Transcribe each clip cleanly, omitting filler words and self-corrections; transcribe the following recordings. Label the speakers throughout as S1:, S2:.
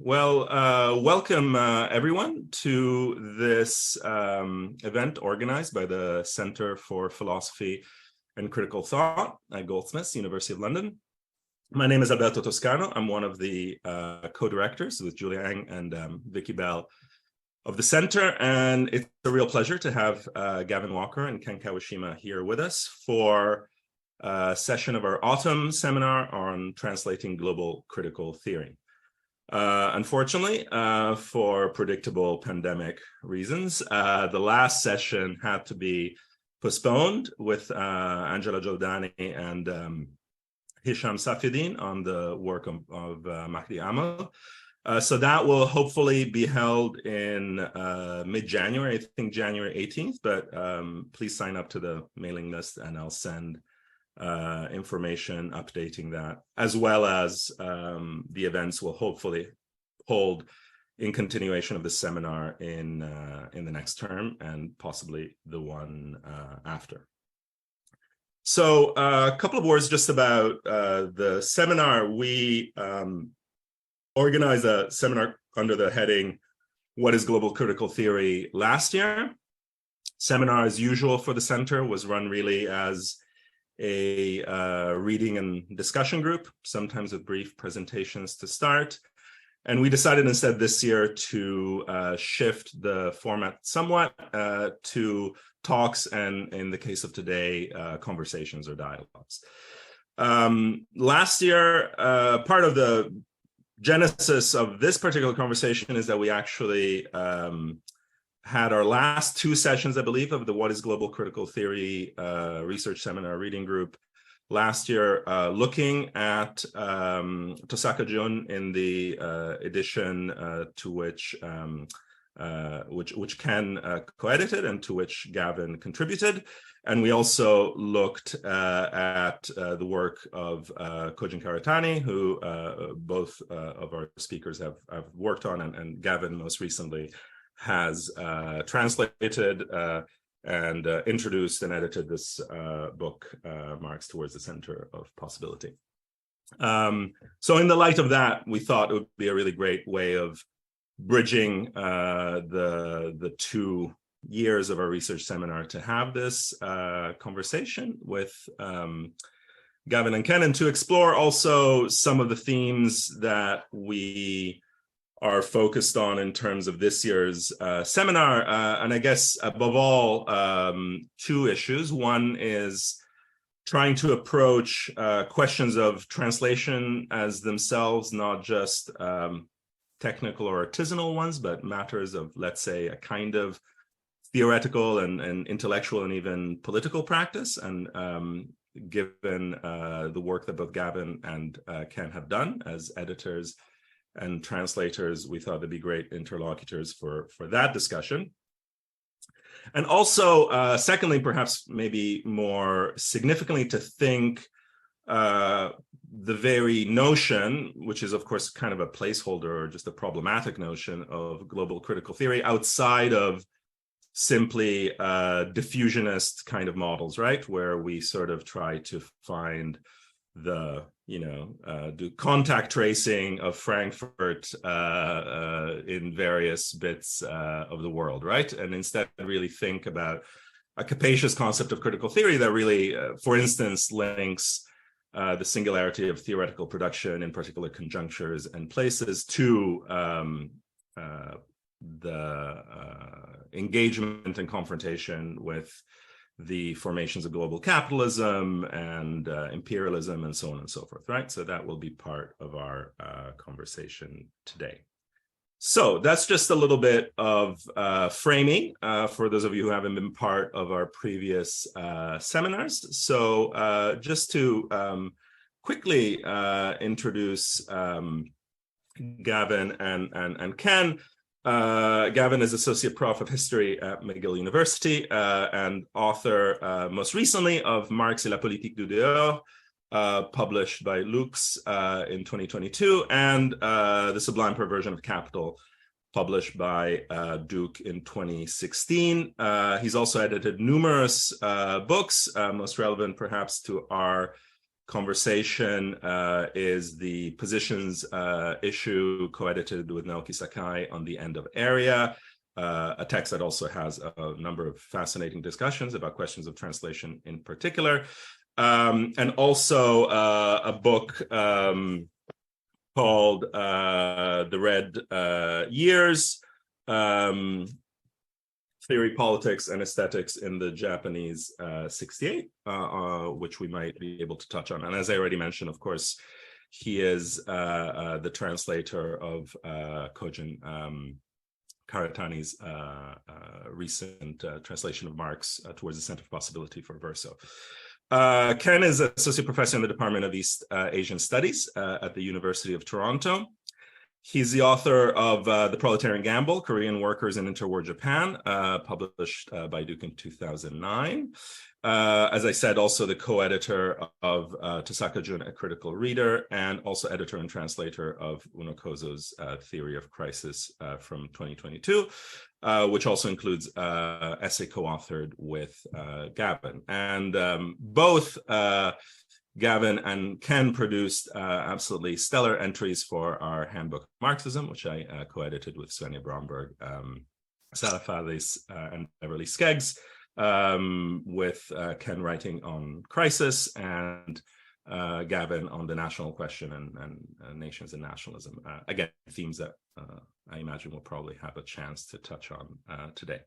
S1: Welcome everyone to this event organized by the Center for Philosophy and Critical Thought at Goldsmiths, University of London. My name is Alberto Toscano. I'm one of the co-directors with Julia Ang and Vicky Bell of the center, and it's a real pleasure to have Gavin Walker and Ken Kawashima here with us for a session of our autumn seminar on translating global critical theory. Unfortunately, for predictable pandemic reasons, the last session had to be postponed with Angela Giordani and Hisham Safieddine on the work of Mahdi Amal. So that will hopefully be held in mid-January, I think January 18th, but please sign up to the mailing list and I'll send information updating that, as well as the events will hopefully hold in continuation of the seminar in the next term and possibly the one after. So a couple of words just about the seminar. We organized a seminar under the heading, What is Global Critical Theory? Last year. Seminar, as usual for the center, was run really as a reading and discussion group, sometimes with brief presentations to start. And we decided instead this year to shift the format somewhat to talks and, in the case of today, conversations or dialogues. Last year, part of the genesis of this particular conversation is that we actually had our last two sessions, I believe, of the What is Global Critical Theory research seminar reading group last year, looking at Tosaka Jun in the edition to which Ken co-edited and to which Gavin contributed. And we also looked at the work of Kōjin Karatani, who both of our speakers have worked on, and Gavin most recently has translated and introduced and edited this book, Marx Towards the Center of Possibility. So in the light of that, we thought it would be a really great way of bridging the 2 years of our research seminar to have this conversation with Gavin and Ken, and to explore also some of the themes that we are focused on in terms of this year's seminar. And I guess above all, 2 issues. One is trying to approach questions of translation as themselves, not just technical or artisanal ones, but matters of, let's say, a kind of theoretical and intellectual and even political practice. And given the work that both Gavin and Ken have done as editors and translators, we thought they'd be great interlocutors for that discussion. And also, secondly, perhaps maybe more significantly, to think the very notion, which is of course kind of a placeholder or just a problematic notion of global critical theory, outside of simply diffusionist kind of models, right? Where we sort of try to find the, do contact tracing of Frankfurt in various bits of the world, right? And instead really think about a capacious concept of critical theory that really, for instance, links the singularity of theoretical production in particular conjunctures and places to the engagement and confrontation with the formations of global capitalism and imperialism and so on and so forth, right? So that will be part of our conversation today. So that's just a little bit of framing for those of you who haven't been part of our previous seminars. So just to quickly introduce Gavin and Ken. Gavin is Associate Prof of History at McGill University and author most recently of Marx et la politique du dehors, published by Lux in 2022, and The Sublime Perversion of Capital, published by Duke in 2016. He's also edited numerous books, most relevant perhaps to our conversation is the positions issue co-edited with Naoki Sakai on the end of area, a text that also has a number of fascinating discussions about questions of translation in particular, and also a book called The Red Years, Theory, Politics, and Aesthetics in the Japanese 68, which we might be able to touch on. And as I already mentioned, of course, he is the translator of Kōjin Karatani's recent translation of Marx towards the Center for Possibility for Verso. Ken is associate professor in the Department of East Asian Studies at the University of Toronto. He's the author of The Proletarian Gamble, Korean Workers in Interwar Japan, published by Duke in 2009. As I said, also the co-editor of Tosaka Jun, A Critical Reader, and also editor and translator of Uno Kōzō's Theory of Crisis from 2022, which also includes essay co-authored with Gavin. And both Gavin and Ken produced absolutely stellar entries for our handbook Marxism, which I co-edited with Svenja Bromberg, Sarah Fadis, and Beverly Skeggs, with Ken writing on crisis and Gavin on the national question and nations and nationalism. Again, themes that I imagine we'll probably have a chance to touch on today.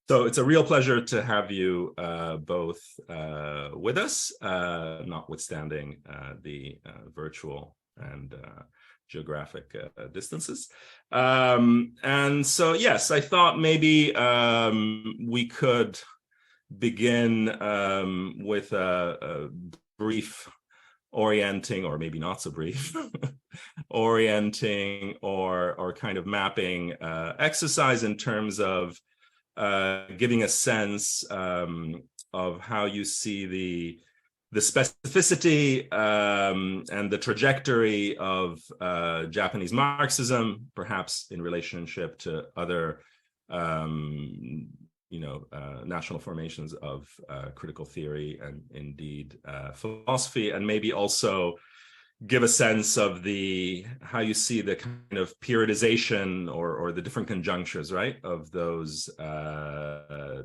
S1: So it's a real pleasure to have you both with us, notwithstanding the virtual and geographic distances. And so, yes, I thought maybe we could begin with a brief orienting, or maybe not so brief, orienting or kind of mapping exercise in terms of giving a sense of how you see the specificity and the trajectory of Japanese Marxism, perhaps in relationship to other national formations of critical theory and indeed philosophy, and maybe also give a sense of how you see the kind of periodization or the different conjunctures, right, of those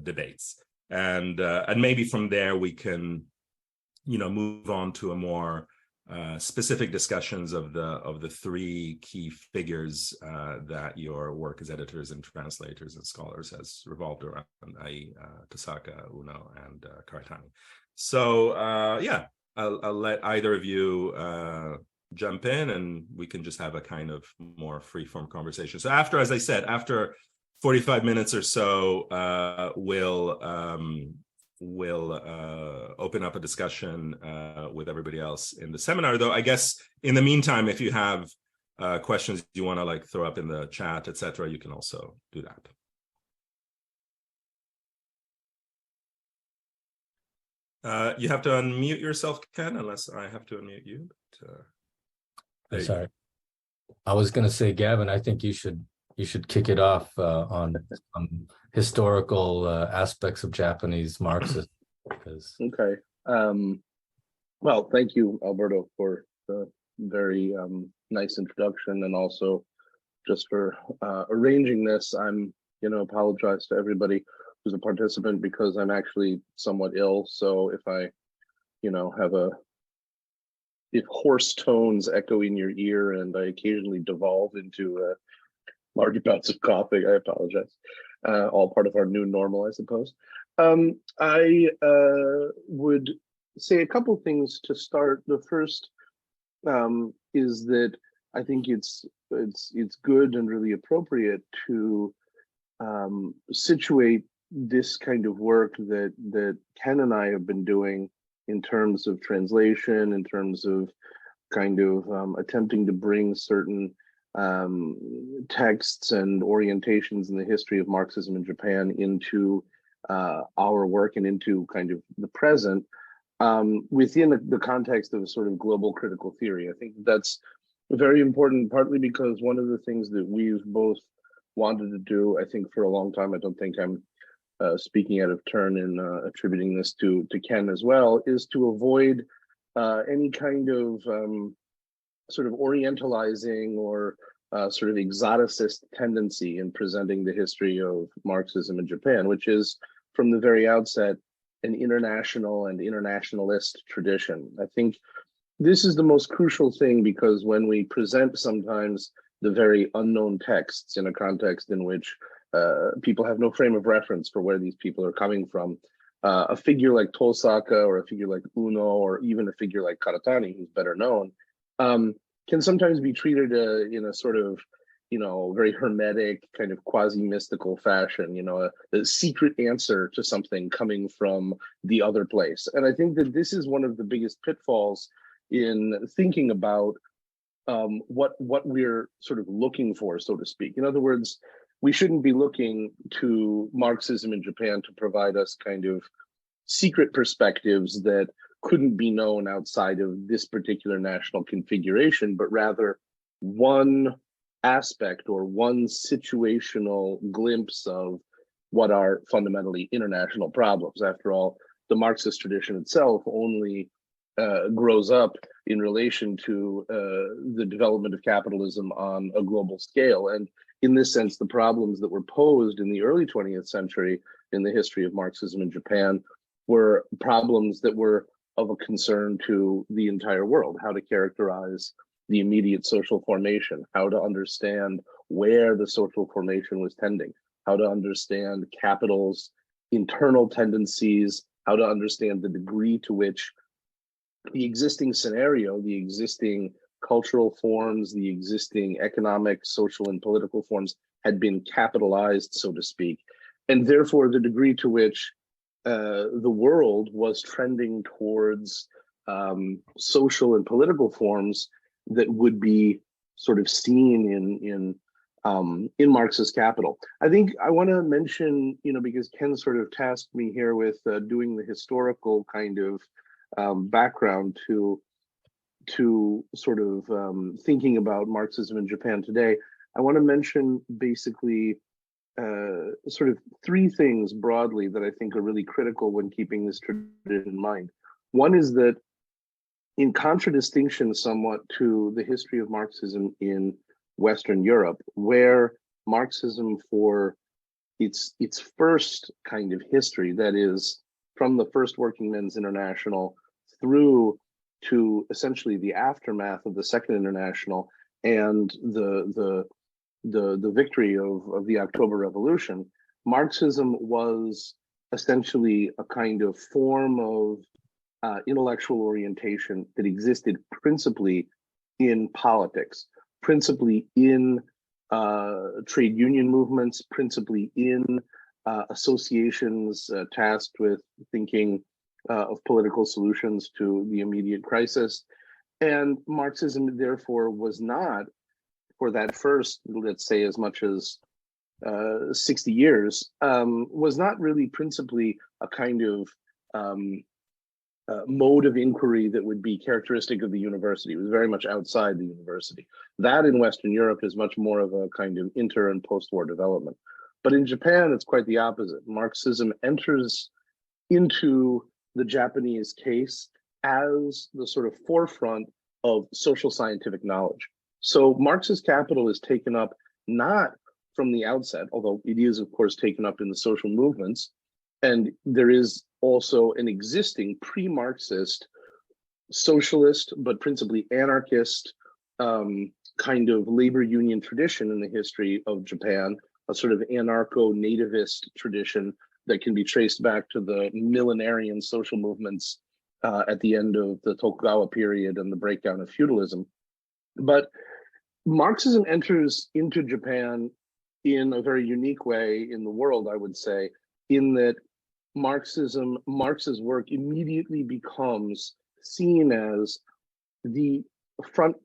S1: debates, and maybe from there we can move on to a more specific discussions of the three key figures that your work as editors and translators and scholars has revolved around, i.e. Tosaka, Uno, and Karatani. So I'll let either of you jump in, and we can just have a kind of more free-form conversation. So as I said, after 45 minutes or so, we'll open up a discussion with everybody else in the seminar. Though I guess in the meantime, if you have questions you want to throw up in the chat, etc., you can also do that. You have to unmute yourself, Ken, unless I have to unmute you. But,
S2: sorry, I was going to say, Gavin, I think you should kick it off on historical aspects of Japanese Marxism.
S3: Okay. Well, thank you, Alberto, for the very nice introduction, and also just for arranging this. I'm apologize to everybody who's a participant, because I'm actually somewhat ill. So if I, if hoarse tones echo in your ear and I occasionally devolve into large bouts of coughing, I apologize. All part of our new normal, I suppose. I would say a couple things to start. The first is that I think it's good and really appropriate to situate this kind of work that Ken and I have been doing in terms of translation, in terms of kind of attempting to bring certain texts and orientations in the history of Marxism in Japan into our work and into kind of the present within the context of a sort of global critical theory. I think that's very important, partly because one of the things that we've both wanted to do, I think, for a long time, I don't think I'm speaking out of turn in attributing this to Ken as well, is to avoid any kind of sort of orientalizing or sort of exoticist tendency in presenting the history of Marxism in Japan, which is from the very outset an international and internationalist tradition. I think this is the most crucial thing, because when we present sometimes the very unknown texts in a context in which people have no frame of reference for where these people are coming from, a figure like Tosaka or a figure like Uno or even a figure like Karatani, who's better known, can sometimes be treated in a sort of, very hermetic, kind of quasi-mystical fashion, a secret answer to something coming from the other place. And I think that this is one of the biggest pitfalls in thinking about what we're sort of looking for, so to speak. In other words, we shouldn't be looking to Marxism in Japan to provide us kind of secret perspectives that couldn't be known outside of this particular national configuration, but rather one aspect or one situational glimpse of what are fundamentally international problems. After all, the Marxist tradition itself only grows up in relation to the development of capitalism on a global scale. And in this sense, the problems that were posed in the early 20th century in the history of Marxism in Japan were problems that were of a concern to the entire world: how to characterize the immediate social formation, how to understand where the social formation was tending, how to understand capital's internal tendencies, how to understand the degree to which the existing scenario, the existing cultural forms, the existing economic, social, and political forms had been capitalized, so to speak, and therefore the degree to which the world was trending towards social and political forms that would be sort of seen in Marxist capital. I think I want to mention, because Ken sort of tasked me here with doing the historical kind of background to sort of thinking about Marxism in Japan today. I want to mention basically sort of three things broadly that I think are really critical when keeping this tradition in mind. One is that, in contradistinction somewhat to the history of Marxism in Western Europe, where Marxism for its first kind of history, that is from the first Working Men's International through to essentially the aftermath of the Second International and the victory of the October Revolution, Marxism was essentially a kind of form of intellectual orientation that existed principally in politics, principally in trade union movements, principally in associations tasked with thinking of political solutions to the immediate crisis. And Marxism, therefore, was not, for that first, let's say, as much as 60 years, was not really principally a kind of mode of inquiry that would be characteristic of the university. It was very much outside the university. That in Western Europe is much more of a kind of inter and post-war development. But in Japan, it's quite the opposite. Marxism enters into the Japanese case as the sort of forefront of social scientific knowledge. So Marxist capital is taken up not from the outset, although it is, of course, taken up in the social movements. And there is also an existing pre-Marxist socialist, but principally anarchist kind of labor union tradition in the history of Japan, a sort of anarcho-nativist tradition that can be traced back to the millenarian social movements at the end of the Tokugawa period and the breakdown of feudalism. But Marxism enters into Japan in a very unique way in the world, I would say, in that Marx's work immediately becomes seen as the front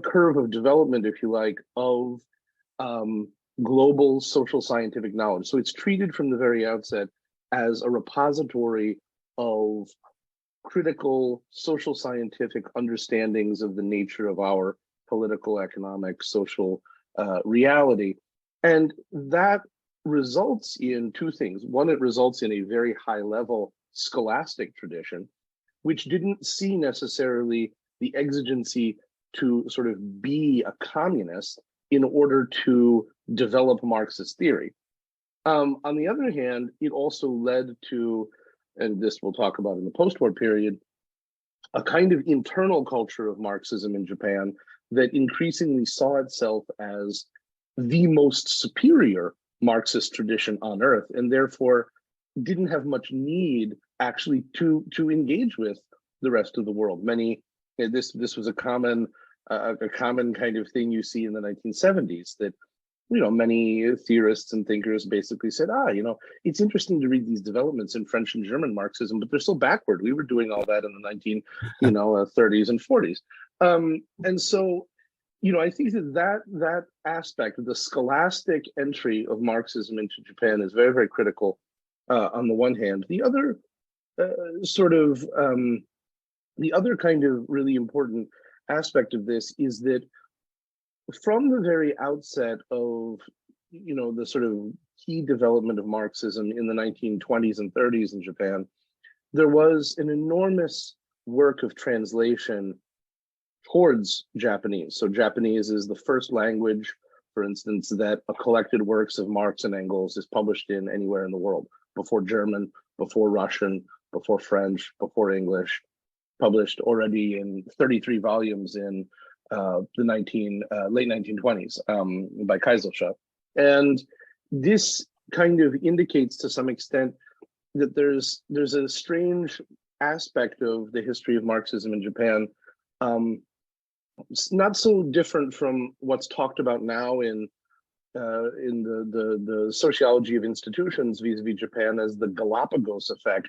S3: curve of development, if you like, of global social scientific knowledge. So it's treated from the very outset as a repository of critical social scientific understandings of the nature of our political, economic, social reality. And that results in two things. One, it results in a very high level scholastic tradition which didn't see necessarily the exigency to sort of be a communist in order to develop Marxist theory. On the other hand, it also led to, and this we'll talk about in the post-war period, a kind of internal culture of Marxism in Japan that increasingly saw itself as the most superior Marxist tradition on earth, and therefore didn't have much need actually to engage with the rest of the world. This was a common kind of thing you see in the 1970s, that many theorists and thinkers basically said, it's interesting to read these developments in French and German Marxism, but they're so backward. We were doing all that in the 30s and 40s. And so, I think that aspect of the scholastic entry of Marxism into Japan is very, very critical on the one hand. The other the other kind of really important aspect of this is that from the very outset of, the sort of key development of Marxism in the 1920s and 30s in Japan, there was an enormous work of translation towards Japanese. So Japanese is the first language, for instance, that a collected works of Marx and Engels is published in anywhere in the world, before German, before Russian, before French, before English, published already in 33 volumes in the late 1920s by Kaiserslautern. And this kind of indicates to some extent that there's a strange aspect of the history of Marxism in Japan, not so different from what's talked about now in the sociology of institutions vis-a-vis Japan as the Galapagos effect.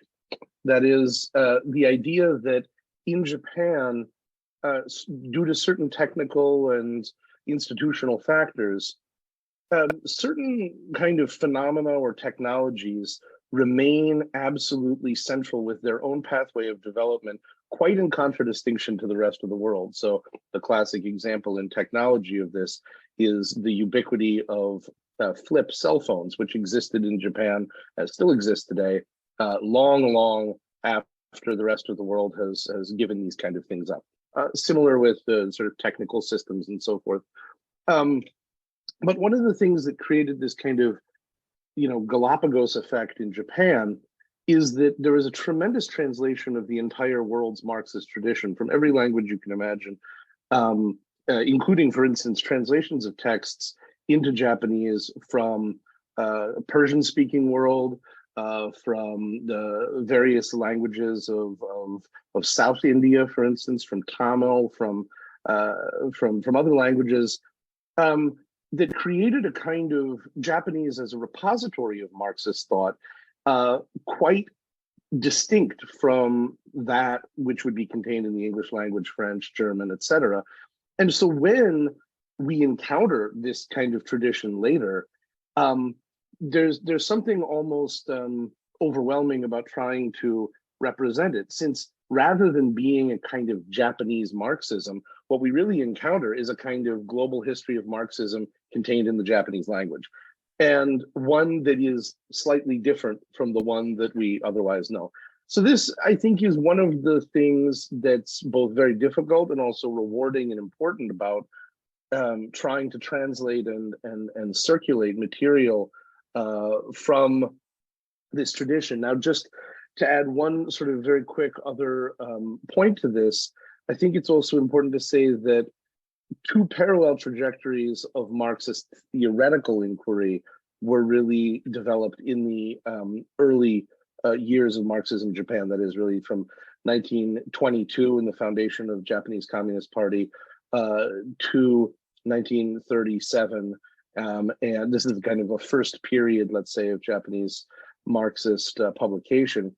S3: That is the idea that in Japan, due to certain technical and institutional factors, certain kind of phenomena or technologies remain absolutely central with their own pathway of development, quite in contradistinction to the rest of the world. So the classic example in technology of this is the ubiquity of flip cell phones, which existed in Japan, still exists today, long after the rest of the world has given these kind of things up. Similar with the sort of technical systems and so forth. But one of the things that created this kind of, Galapagos effect in Japan is that there is a tremendous translation of the entire world's Marxist tradition from every language you can imagine, including, for instance, translations of texts into Japanese from Persian-speaking world, from the various languages of South India, for instance, from Tamil, from other languages, that created a kind of Japanese as a repository of Marxist thought, quite distinct from that which would be contained in the English language, French, German, etc. And so when we encounter this kind of tradition later, there's something almost overwhelming about trying to represent it, since rather than being a kind of Japanese Marxism, what we really encounter is a kind of global history of Marxism contained in the Japanese language, and one that is slightly different from the one that we otherwise know. So this, I think, is one of the things that's both very difficult and also rewarding and important about trying to translate and circulate material from this tradition. Now, just to add one sort of very quick other point to this, I think it's also important to say that two parallel trajectories of Marxist theoretical inquiry were really developed in the early years of Marxism in Japan. That is really from 1922 and the foundation of Japanese Communist Party to 1937. And this is kind of a first period, let's say, of Japanese Marxist publication.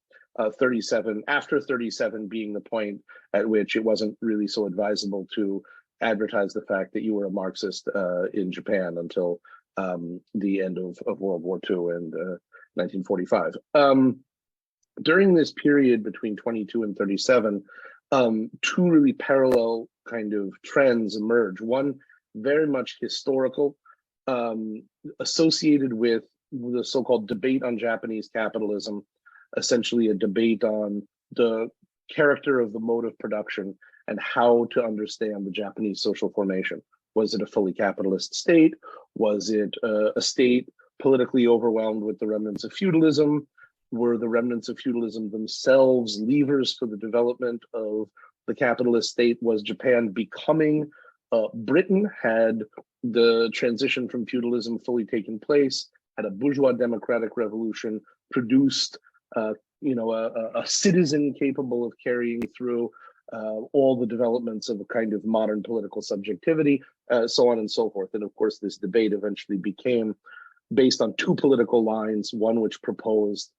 S3: 37, after 37 being the point at which it wasn't really so advisable to advertise the fact that you were a Marxist in Japan until the end of World War II and 1945. During this period between 22 and 37, two really parallel kind of trends emerge. One very much historical, associated with the so-called debate on Japanese capitalism, essentially a debate on the character of the mode of production and how to understand the Japanese social formation. Was it a fully capitalist state? Was it a state politically overwhelmed with the remnants of feudalism? Were the remnants of feudalism themselves levers for the development of the capitalist state? Was Japan becoming Britain? Had the transition from feudalism fully taken place? Had a bourgeois democratic revolution produced a citizen capable of carrying through all the developments of a kind of modern political subjectivity, so on and so forth. And of course, this debate eventually became based on two political lines, one which proposed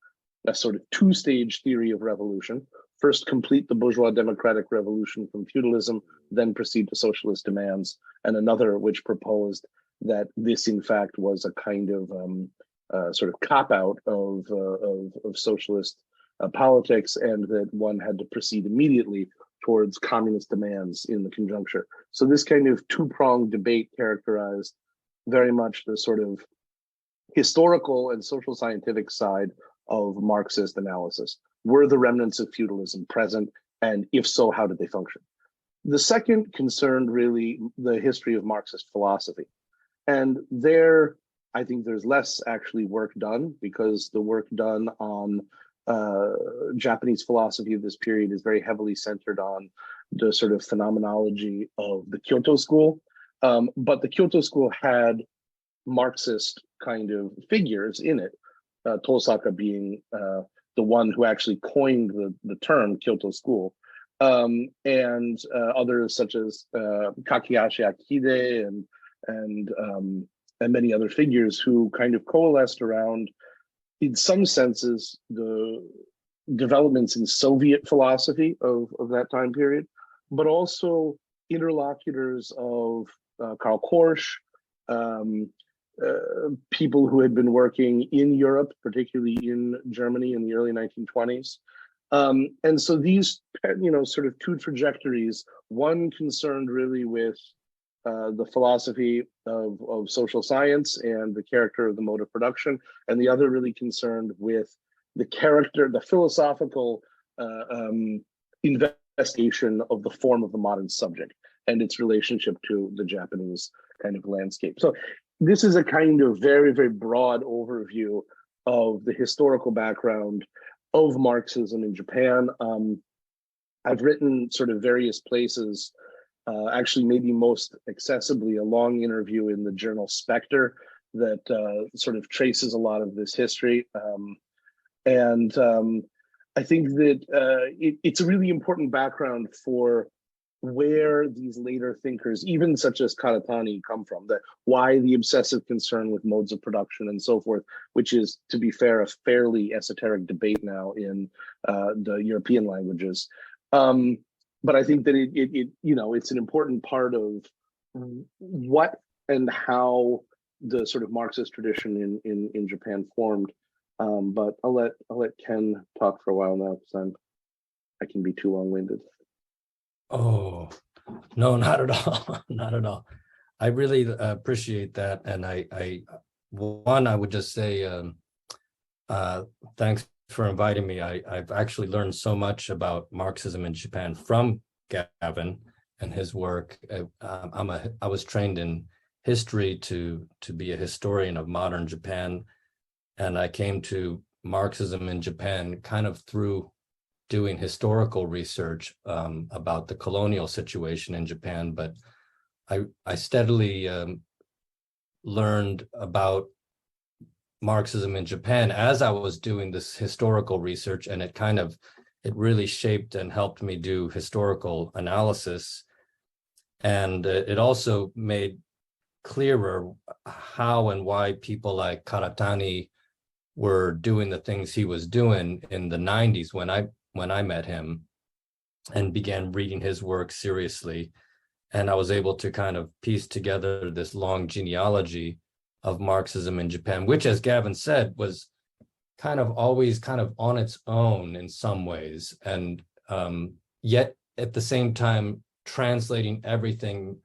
S3: a sort of two-stage theory of revolution. First, complete the bourgeois democratic revolution from feudalism, then proceed to socialist demands, and another which proposed that this, in fact, was a kind of sort of cop-out of socialist politics, and that one had to proceed immediately towards communist demands in the conjuncture. So this kind of two-pronged debate characterized very much the sort of historical and social scientific side of Marxist analysis. Were the remnants of feudalism present? And if so, how did they function? The second concerned really the history of Marxist philosophy. And there, I think there's less actually work done, because the work done on Japanese philosophy of this period is very heavily centered on the sort of phenomenology of the Kyoto school. But the Kyoto school had Marxist kind of figures in it, Tosaka being the one who actually coined the term Kyoto school, and others such as Kakeyashi Akihide and many other figures who kind of coalesced around, in some senses, the developments in Soviet philosophy of that time period, but also interlocutors of Karl Korsch, people who had been working in Europe, particularly in Germany in the early 1920s. And so these, sort of two trajectories, one concerned really with the philosophy of social science and the character of the mode of production, and the other really concerned with the character, the philosophical investigation of the form of the modern subject and its relationship to the Japanese kind of landscape. So this is a kind of very, very broad overview of the historical background of Marxism in Japan. I've written sort of various places, actually maybe most accessibly a long interview in the journal Spectre that sort of traces a lot of this history. I think that it's a really important background for where these later thinkers, even such as Karatani, come from, that why the obsessive concern with modes of production and so forth, which is, to be fair, a fairly esoteric debate now in the European languages. But I think that it's an important part of what and how the sort of Marxist tradition in Japan formed. But I'll let Ken talk for a while now, because I can be too long-winded.
S2: Oh, no, not at all. Not at all. I really appreciate that. And I would just say, thanks for inviting me. I've actually learned so much about Marxism in Japan from Gavin and his work. I was trained in history to be a historian of modern Japan. And I came to Marxism in Japan kind of through doing historical research about the colonial situation in Japan, but I steadily learned about Marxism in Japan as I was doing this historical research, and it really shaped and helped me do historical analysis. And it also made clearer how and why people like Karatani were doing the things he was doing in the 90s when I met him and began reading his work seriously. And I was able to kind of piece together this long genealogy of Marxism in Japan, which, as Gavin said, was kind of always kind of on its own in some ways. And yet at the same time, translating everything,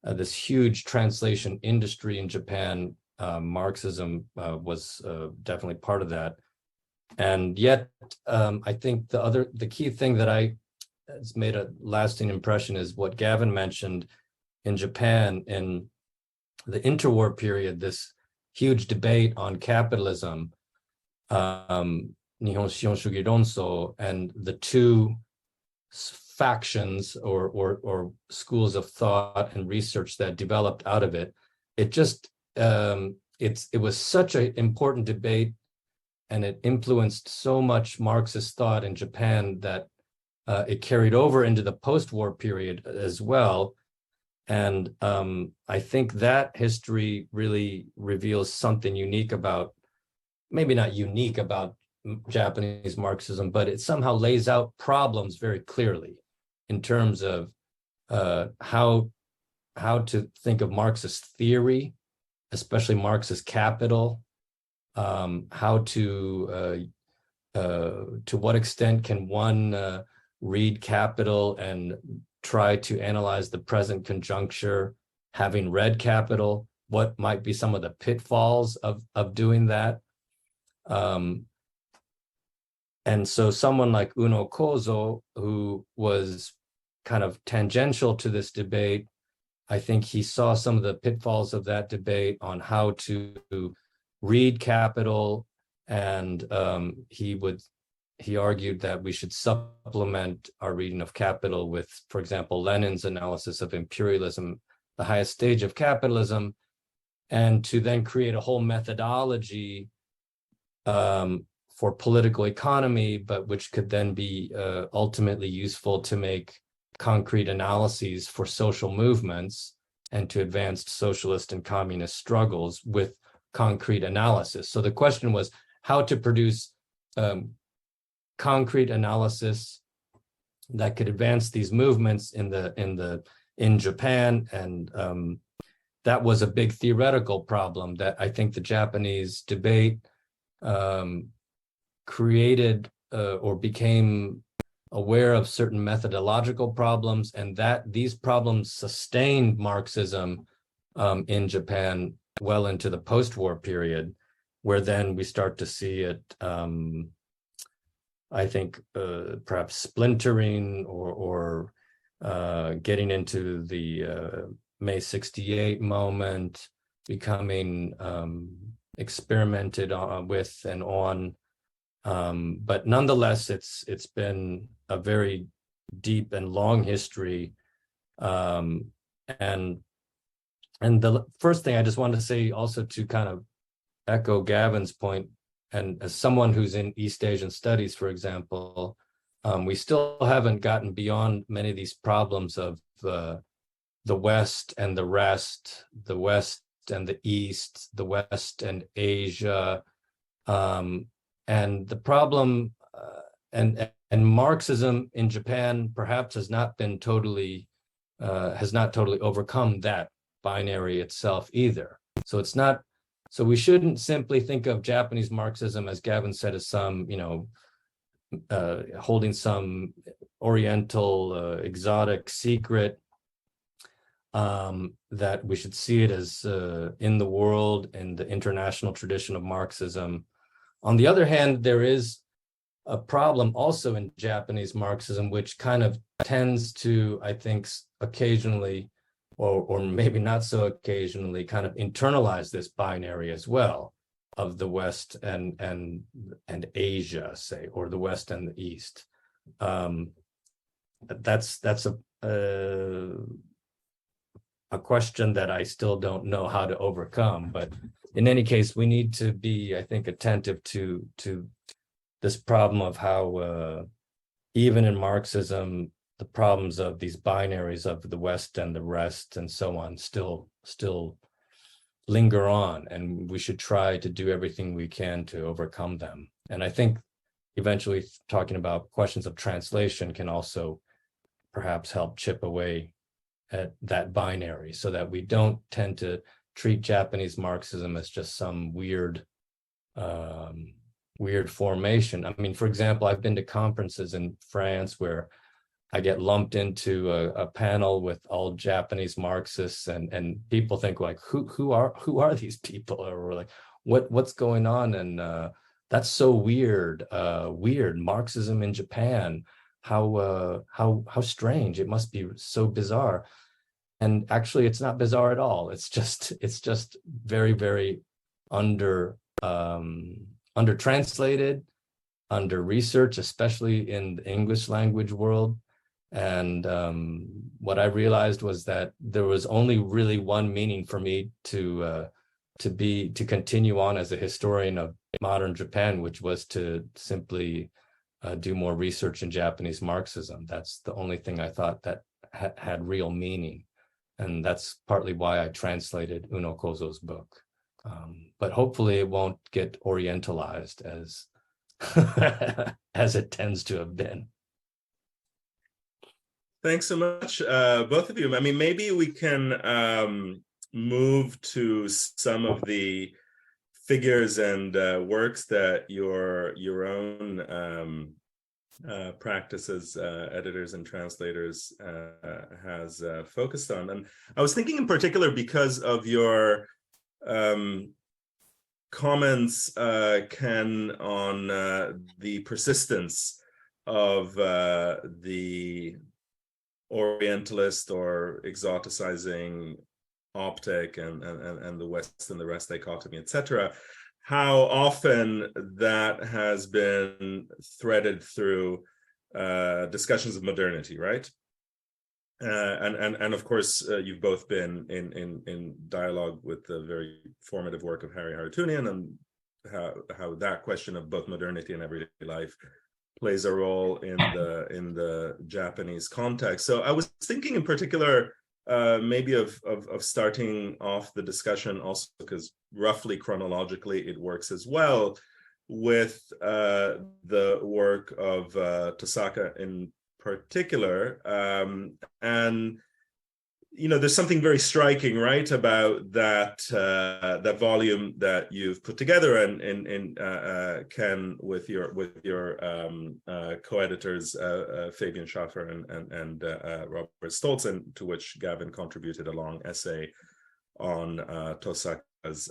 S2: this huge translation industry in Japan, Marxism was definitely part of that. And yet, I think the key thing that I has made a lasting impression is what Gavin mentioned in Japan in the interwar period, this huge debate on capitalism, Nihon Shion Shugi Ronso, and the two factions or schools of thought and research that developed out of it. It just it was such an important debate, and it influenced so much Marxist thought in Japan that it carried over into the post-war period as well. And I think that history really reveals something unique about, maybe not unique about Japanese Marxism, but it somehow lays out problems very clearly in terms of how to think of Marxist theory, especially Marxist capital, how to what extent can one read capital and try to analyze the present conjuncture, having read capital, what might be some of the pitfalls of doing that. And so someone like Uno Kōzō, who was kind of tangential to this debate, I think he saw some of the pitfalls of that debate on how to read capital, and he argued that we should supplement our reading of capital with, for example, Lenin's analysis of imperialism, the highest stage of capitalism, and to then create a whole methodology for political economy, but which could then be ultimately useful to make concrete analyses for social movements and to advanced socialist and communist struggles with concrete analysis. So the question was how to produce concrete analysis that could advance these movements in Japan, and that was a big theoretical problem that I think the Japanese debate created or became aware of certain methodological problems, and that these problems sustained Marxism in Japan well into the post-war period, where then we start to see it, I think, perhaps splintering or getting into the May 68 moment, becoming experimented with and on. But nonetheless, it's been a very deep and long history. And the first thing I just wanted to say, also to kind of echo Gavin's point, and as someone who's in East Asian studies, for example, we still haven't gotten beyond many of these problems of the West and the rest, the West and the East, the West and Asia, and the problem, and Marxism in Japan perhaps has not totally overcome that binary itself either. So it's not. So we shouldn't simply think of Japanese Marxism, as Gavin said, as some, holding some Oriental exotic secret. That we should see it as in the world, in the international tradition of Marxism. On the other hand, there is a problem also in Japanese Marxism, which kind of tends to, I think, occasionally, or maybe not so occasionally, kind of internalize this binary as well of the West and Asia, say, or the West and the East. That's a question that I still don't know how to overcome. But in any case, we need to be, I think, attentive to this problem of how even in Marxism, the problems of these binaries of the West and the rest and so on still linger on, and we should try to do everything we can to overcome them. And I think eventually talking about questions of translation can also perhaps help chip away at that binary, so that we don't tend to treat Japanese Marxism as just some weird formation. I mean, for example, I've been to conferences in France where I get lumped into a panel with all Japanese Marxists, and people think like, who are these people, or like what's going on? And that's so weird. Marxism in Japan. how strange. It must be so bizarre. And actually, it's not bizarre at all. It's just very, very under translated, under research, especially in the English language world. And what I realized was that there was only really one meaning for me to continue on as a historian of modern Japan, which was to simply do more research in Japanese Marxism. That's the only thing I thought that had real meaning. And that's partly why I translated Uno Kōzō's book. But hopefully it won't get orientalized as as it tends to have been.
S1: Thanks so much, both of you. I mean, maybe we can move to some of the figures and works that your own practice as editors and translators has focused on. And I was thinking in particular, because of your comments, Ken, on the persistence of the Orientalist or exoticizing optic and the West and the rest dichotomy, etc., how often that has been threaded through discussions of modernity, right? And of course, you've both been in dialogue with the very formative work of Harry Harootunian, and how that question of both modernity and everyday life plays a role in the Japanese context. So I was thinking in particular, maybe of starting off the discussion, also because roughly chronologically it works as well, with the work of Tosaka in particular. And there's something very striking, right, about that volume that you've put together, and Ken, with your co-editors Fabian Schaffer and Robert Stoltz, and to which Gavin contributed a long essay on Tosaka's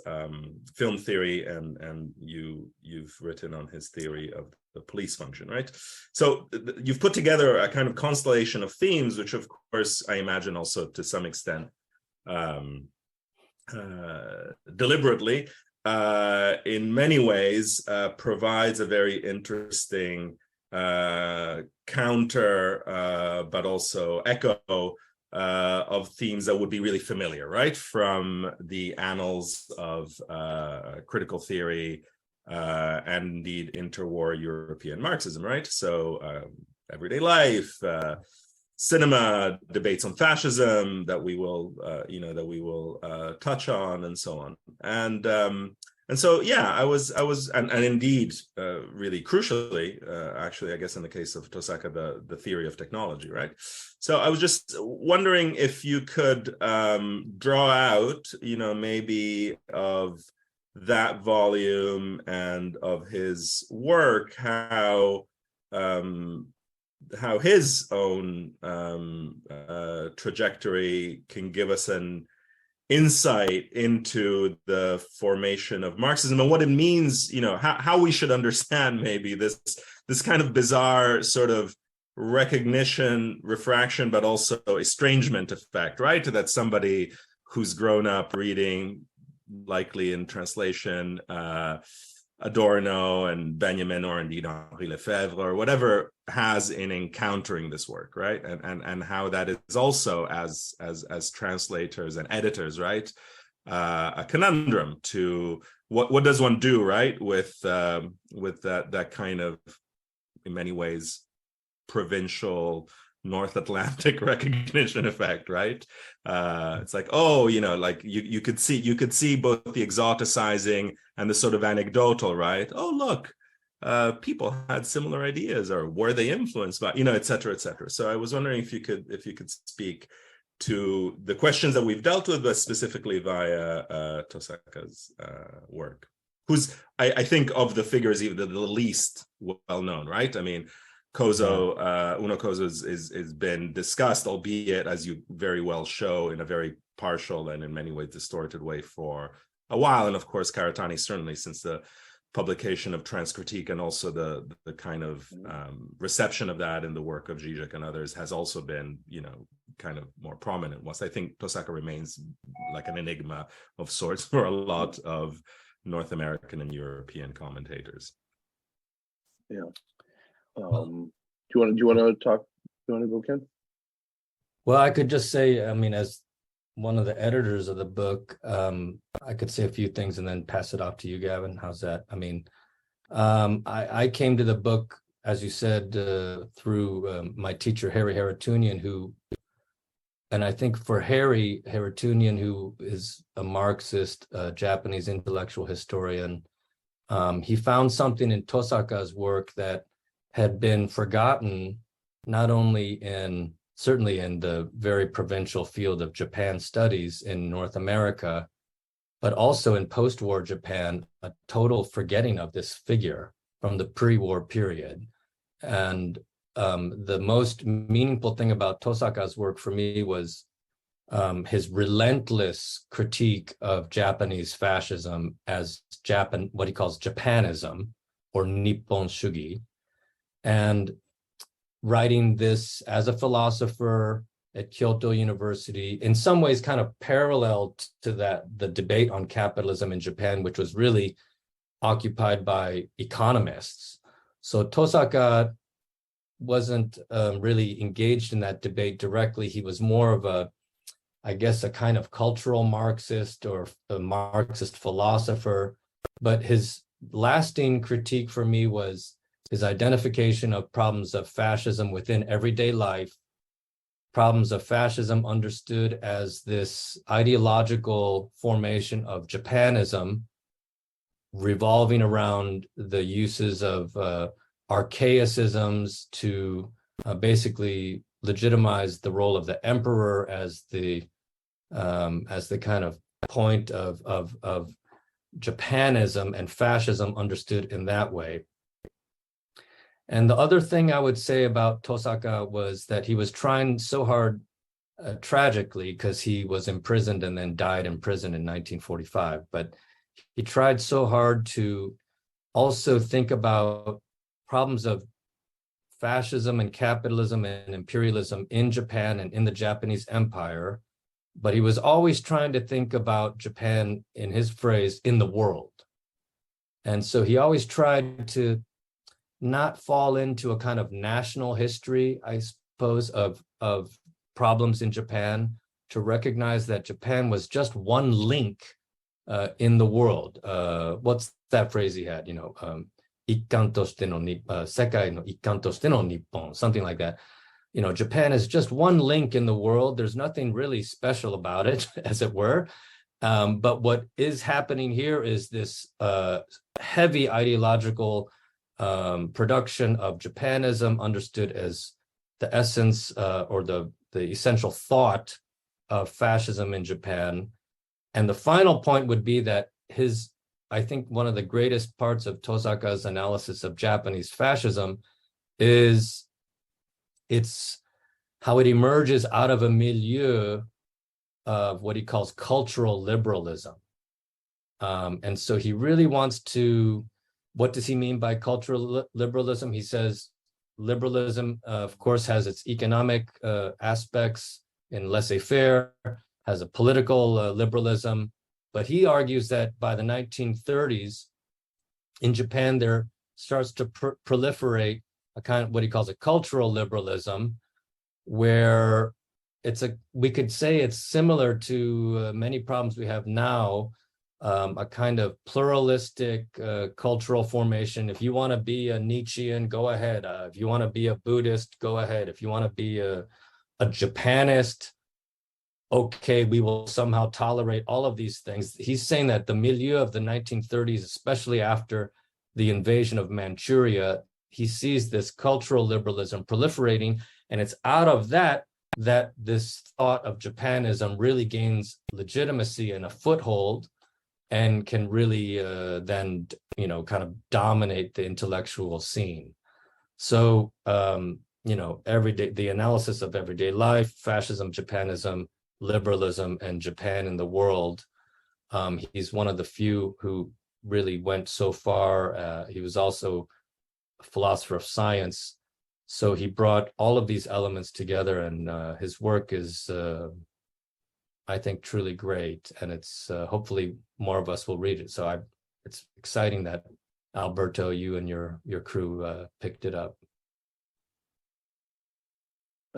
S1: film theory, and you've written on his theory of the police function, right? So you've put together a kind of constellation of themes, which of course I imagine also to some extent deliberately, in many ways provides a very interesting counter, but also echo of themes that would be really familiar, right, from the annals of critical theory and indeed interwar European Marxism, right? So everyday life, cinema, debates on fascism that we will touch on, and so on. And so, yeah, I was, and indeed, really crucially, actually, I guess in the case of Tosaka, the theory of technology, right? So I was just wondering if you could draw out, maybe of that volume and of his work, how his own trajectory can give us an insight into the formation of Marxism and what it means, how we should understand maybe this kind of bizarre sort of recognition, refraction, but also estrangement effect, right? That somebody who's grown up reading, likely in translation, Adorno and Benjamin, or indeed Henri Lefebvre, or whatever, has in encountering this work, right? And how that is also, as translators and editors, right, a conundrum to what does one do, right, with that kind of, in many ways, provincial North Atlantic recognition effect, right? It's like, like you could see both the exoticizing and the sort of anecdotal, right? Oh, look, people had similar ideas, or were they influenced by, et cetera, et cetera. So I was wondering if you could speak to the questions that we've dealt with, but specifically via Tosaka's work, who's I think of the figures even the least well known, right? I mean, Kōzō, Uno Kōzō is been discussed, albeit, as you very well show, in a very partial and in many ways distorted way for a while. And of course, Karatani, certainly since the publication of Transcritique, and also the kind of reception of that in the work of Zizek and others has also been, kind of more prominent. Whilst I think Tosaka remains like an enigma of sorts for a lot of North American and European commentators.
S3: Yeah. Do you want to talk? Do you want to go, Ken?
S2: Well, I could just say, I mean, as one of the editors of the book, I could say a few things and then pass it off to you, Gavin. How's that? I mean, I came to the book, as you said, through my teacher, Harry Haratunian, and I think for Harry Haratunian, who is a Marxist, Japanese intellectual historian, he found something in Tosaka's work that had been forgotten, not only certainly in the very provincial field of Japan studies in North America, but also in post-war Japan, a total forgetting of this figure from the pre-war period. And the most meaningful thing about Tosaka's work for me was his relentless critique of Japanese fascism as what he calls Japanism or Nippon Shugi, and writing this as a philosopher at Kyoto University, in some ways kind of parallel to the debate on capitalism in Japan, which was really occupied by economists. So Tosaka wasn't really engaged in that debate directly. He was more of a kind of cultural Marxist or a Marxist philosopher. But his lasting critique for me was his identification of problems of fascism within everyday life, problems of fascism understood as this ideological formation of Japanism revolving around the uses of archaicisms to basically legitimize the role of the emperor as the kind of point of Japanism and fascism understood in that way. And the other thing I would say about Tosaka was that he was trying so hard, tragically, because he was imprisoned and then died in prison in 1945, but he tried so hard to also think about problems of fascism and capitalism and imperialism in Japan and in the Japanese Empire, but he was always trying to think about Japan, in his phrase, in the world. And so he always tried to not fall into a kind of national history, I suppose, of problems in Japan, to recognize that Japan was just one link in the world. What's that phrase he had? Ikkan toshite no sekai no ikkan toshite no Nippon, something like that. Japan is just one link in the world. There's nothing really special about it, as it were. But what is happening here is this heavy ideological production of Japanism, understood as the essence or the essential thought of fascism in Japan. And the final point would be that I think one of the greatest parts of Tosaka's analysis of Japanese fascism is it's how it emerges out of a milieu of what he calls cultural liberalism. And so he really wants to, what does he mean by cultural liberalism? He says liberalism, of course, has its economic aspects in laissez-faire, has a political liberalism, but he argues that by the 1930s, in Japan, there starts to proliferate a kind of what he calls a cultural liberalism, where we could say it's similar to many problems we have now, a kind of pluralistic cultural formation. If you want to be a Nietzschean, go ahead. If you want to be a Buddhist, go ahead. If you want to be a Japanist, okay, we will somehow tolerate all of these things. He's saying that the milieu of the 1930s, especially after the invasion of Manchuria, he sees this cultural liberalism proliferating, and it's out of that this thought of Japanism really gains legitimacy and a foothold, and can really then kind of dominate the intellectual scene. So the analysis of everyday life, fascism, Japanism, liberalism, and Japan in the world. He's one of the few who really went so far. He was also a philosopher of science. So he brought all of these elements together, and his work is, I think, truly great. And it's hopefully more of us will read it. So it's exciting that Alberto, you and your crew picked it up.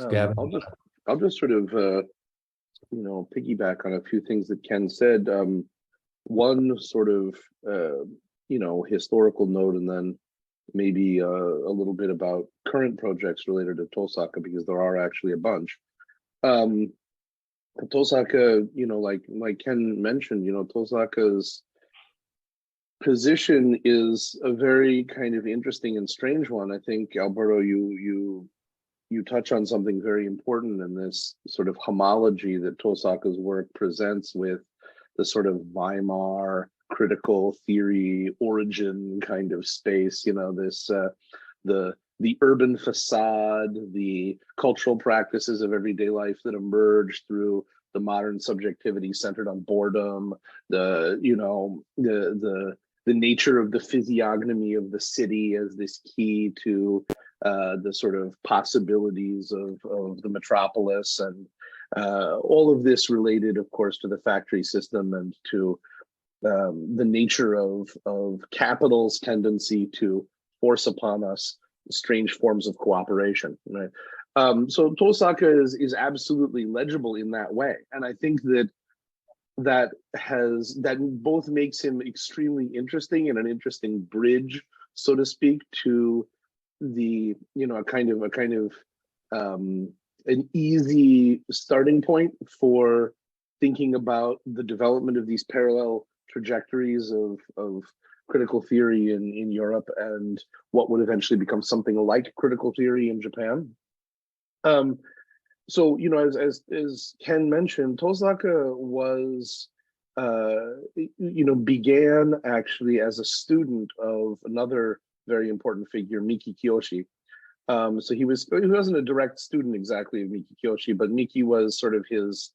S2: Gavin?
S3: I'll just sort of piggyback on a few things that Ken said. One sort of historical note, and then maybe a little bit about current projects related to Tosaka, because there are actually a bunch. Tosaka, like Ken mentioned, Tosaka's position is a very kind of interesting and strange one. I think, Alberto, you touch on something very important in this sort of homology that Tosaka's work presents with the sort of Weimar critical theory origin kind of space, this the urban facade, the cultural practices of everyday life that emerge through the modern subjectivity centered on boredom, the nature of the physiognomy of the city as this key to the sort of possibilities of the metropolis, and all of this related, of course, to the factory system and to the nature of capital's tendency to force upon us strange forms of cooperation, right? So Tosaka is absolutely legible in that way, and I think that both makes him extremely interesting and an interesting bridge, so to speak, to the a kind of an easy starting point for thinking about the development of these parallel trajectories of critical theory in Europe and what would eventually become something like critical theory in Japan. So as Ken mentioned, Tosaka was began actually as a student of another very important figure, Miki Kiyoshi. So he wasn't a direct student exactly of Miki Kiyoshi, but Miki was sort of his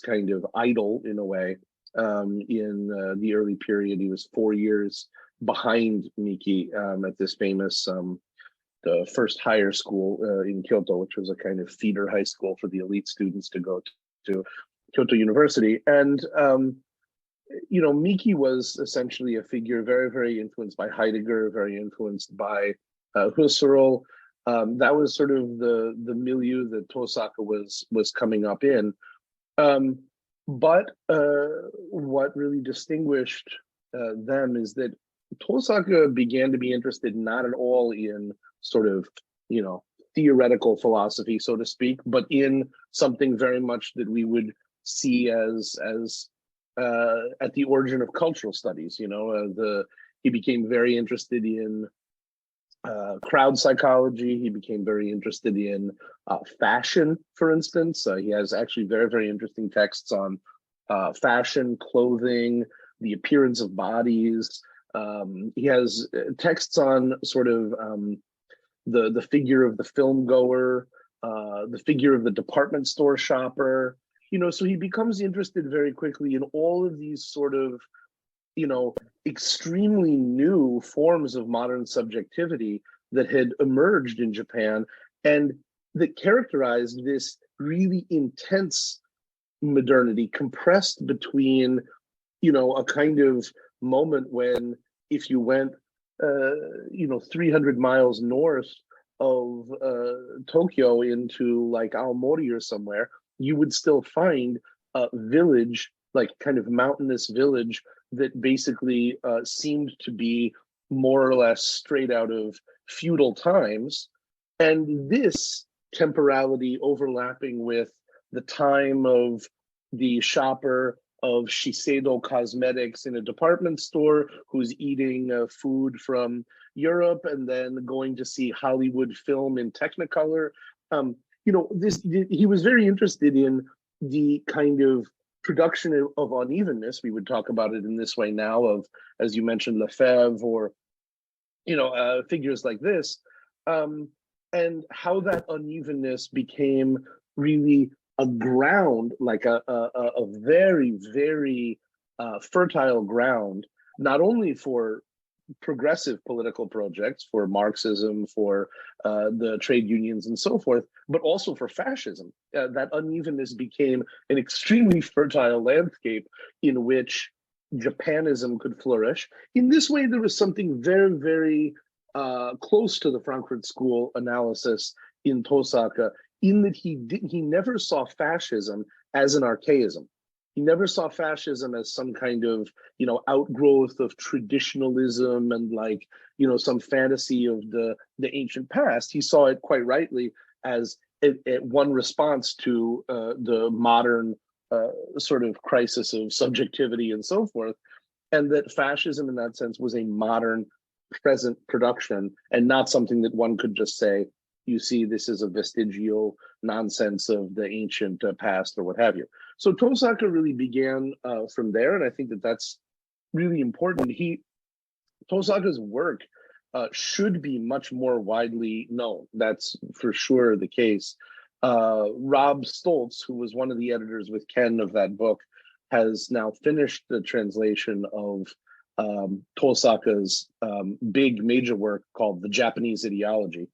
S3: kind of idol in a way. In the early period, he was 4 years behind Miki at this famous the first higher school in Kyoto, which was a kind of feeder high school for the elite students to go to Kyoto University. And Miki was essentially a figure very, very influenced by Heidegger, very influenced by Husserl. That was sort of the milieu that Tosaka was coming up in. But what really distinguished them is that Tosaka began to be interested not at all in sort of, theoretical philosophy, so to speak, but in something very much that we would see as at the origin of cultural studies. He became very interested in crowd psychology. He became very interested in fashion, for instance. He has actually very, very interesting texts on fashion, clothing, the appearance of bodies. He has texts on sort of the figure of the film goer, the figure of the department store shopper. So he becomes interested very quickly in all of these sort of extremely new forms of modern subjectivity that had emerged in Japan and that characterized this really intense modernity compressed between, a kind of moment when if you went, 300 miles north of Tokyo into like Aomori or somewhere, you would still find a village, like kind of mountainous village that basically seemed to be more or less straight out of feudal times. And this temporality overlapping with the time of the shopper of Shiseido Cosmetics in a department store who's eating food from Europe and then going to see Hollywood film in Technicolor. He was very interested in the kind of production of unevenness. We would talk about it in this way now of, as you mentioned, Lefebvre or, figures like this, and how that unevenness became really a ground, like a very, very fertile ground not only for progressive political projects, for Marxism, for the trade unions and so forth, but also for fascism. That unevenness became an extremely fertile landscape in which Japanism could flourish. In this way, there was something very, very close to the Frankfurt School analysis in Tosaka, in that he never saw fascism as an archaism. He never saw fascism as some kind of, outgrowth of traditionalism and like, some fantasy of the ancient past. He saw it quite rightly as one response to the modern sort of crisis of subjectivity and so forth. And that fascism in that sense was a modern present production and not something that one could just say, you see, this is a vestigial nonsense of the ancient past or what have you. So Tosaka really began from there, and I think that that's really important. Tosaka's work should be much more widely known. That's for sure the case. Rob Stoltz, who was one of the editors with Ken of that book, has now finished the translation of Tosaka's big major work called The Japanese Ideology.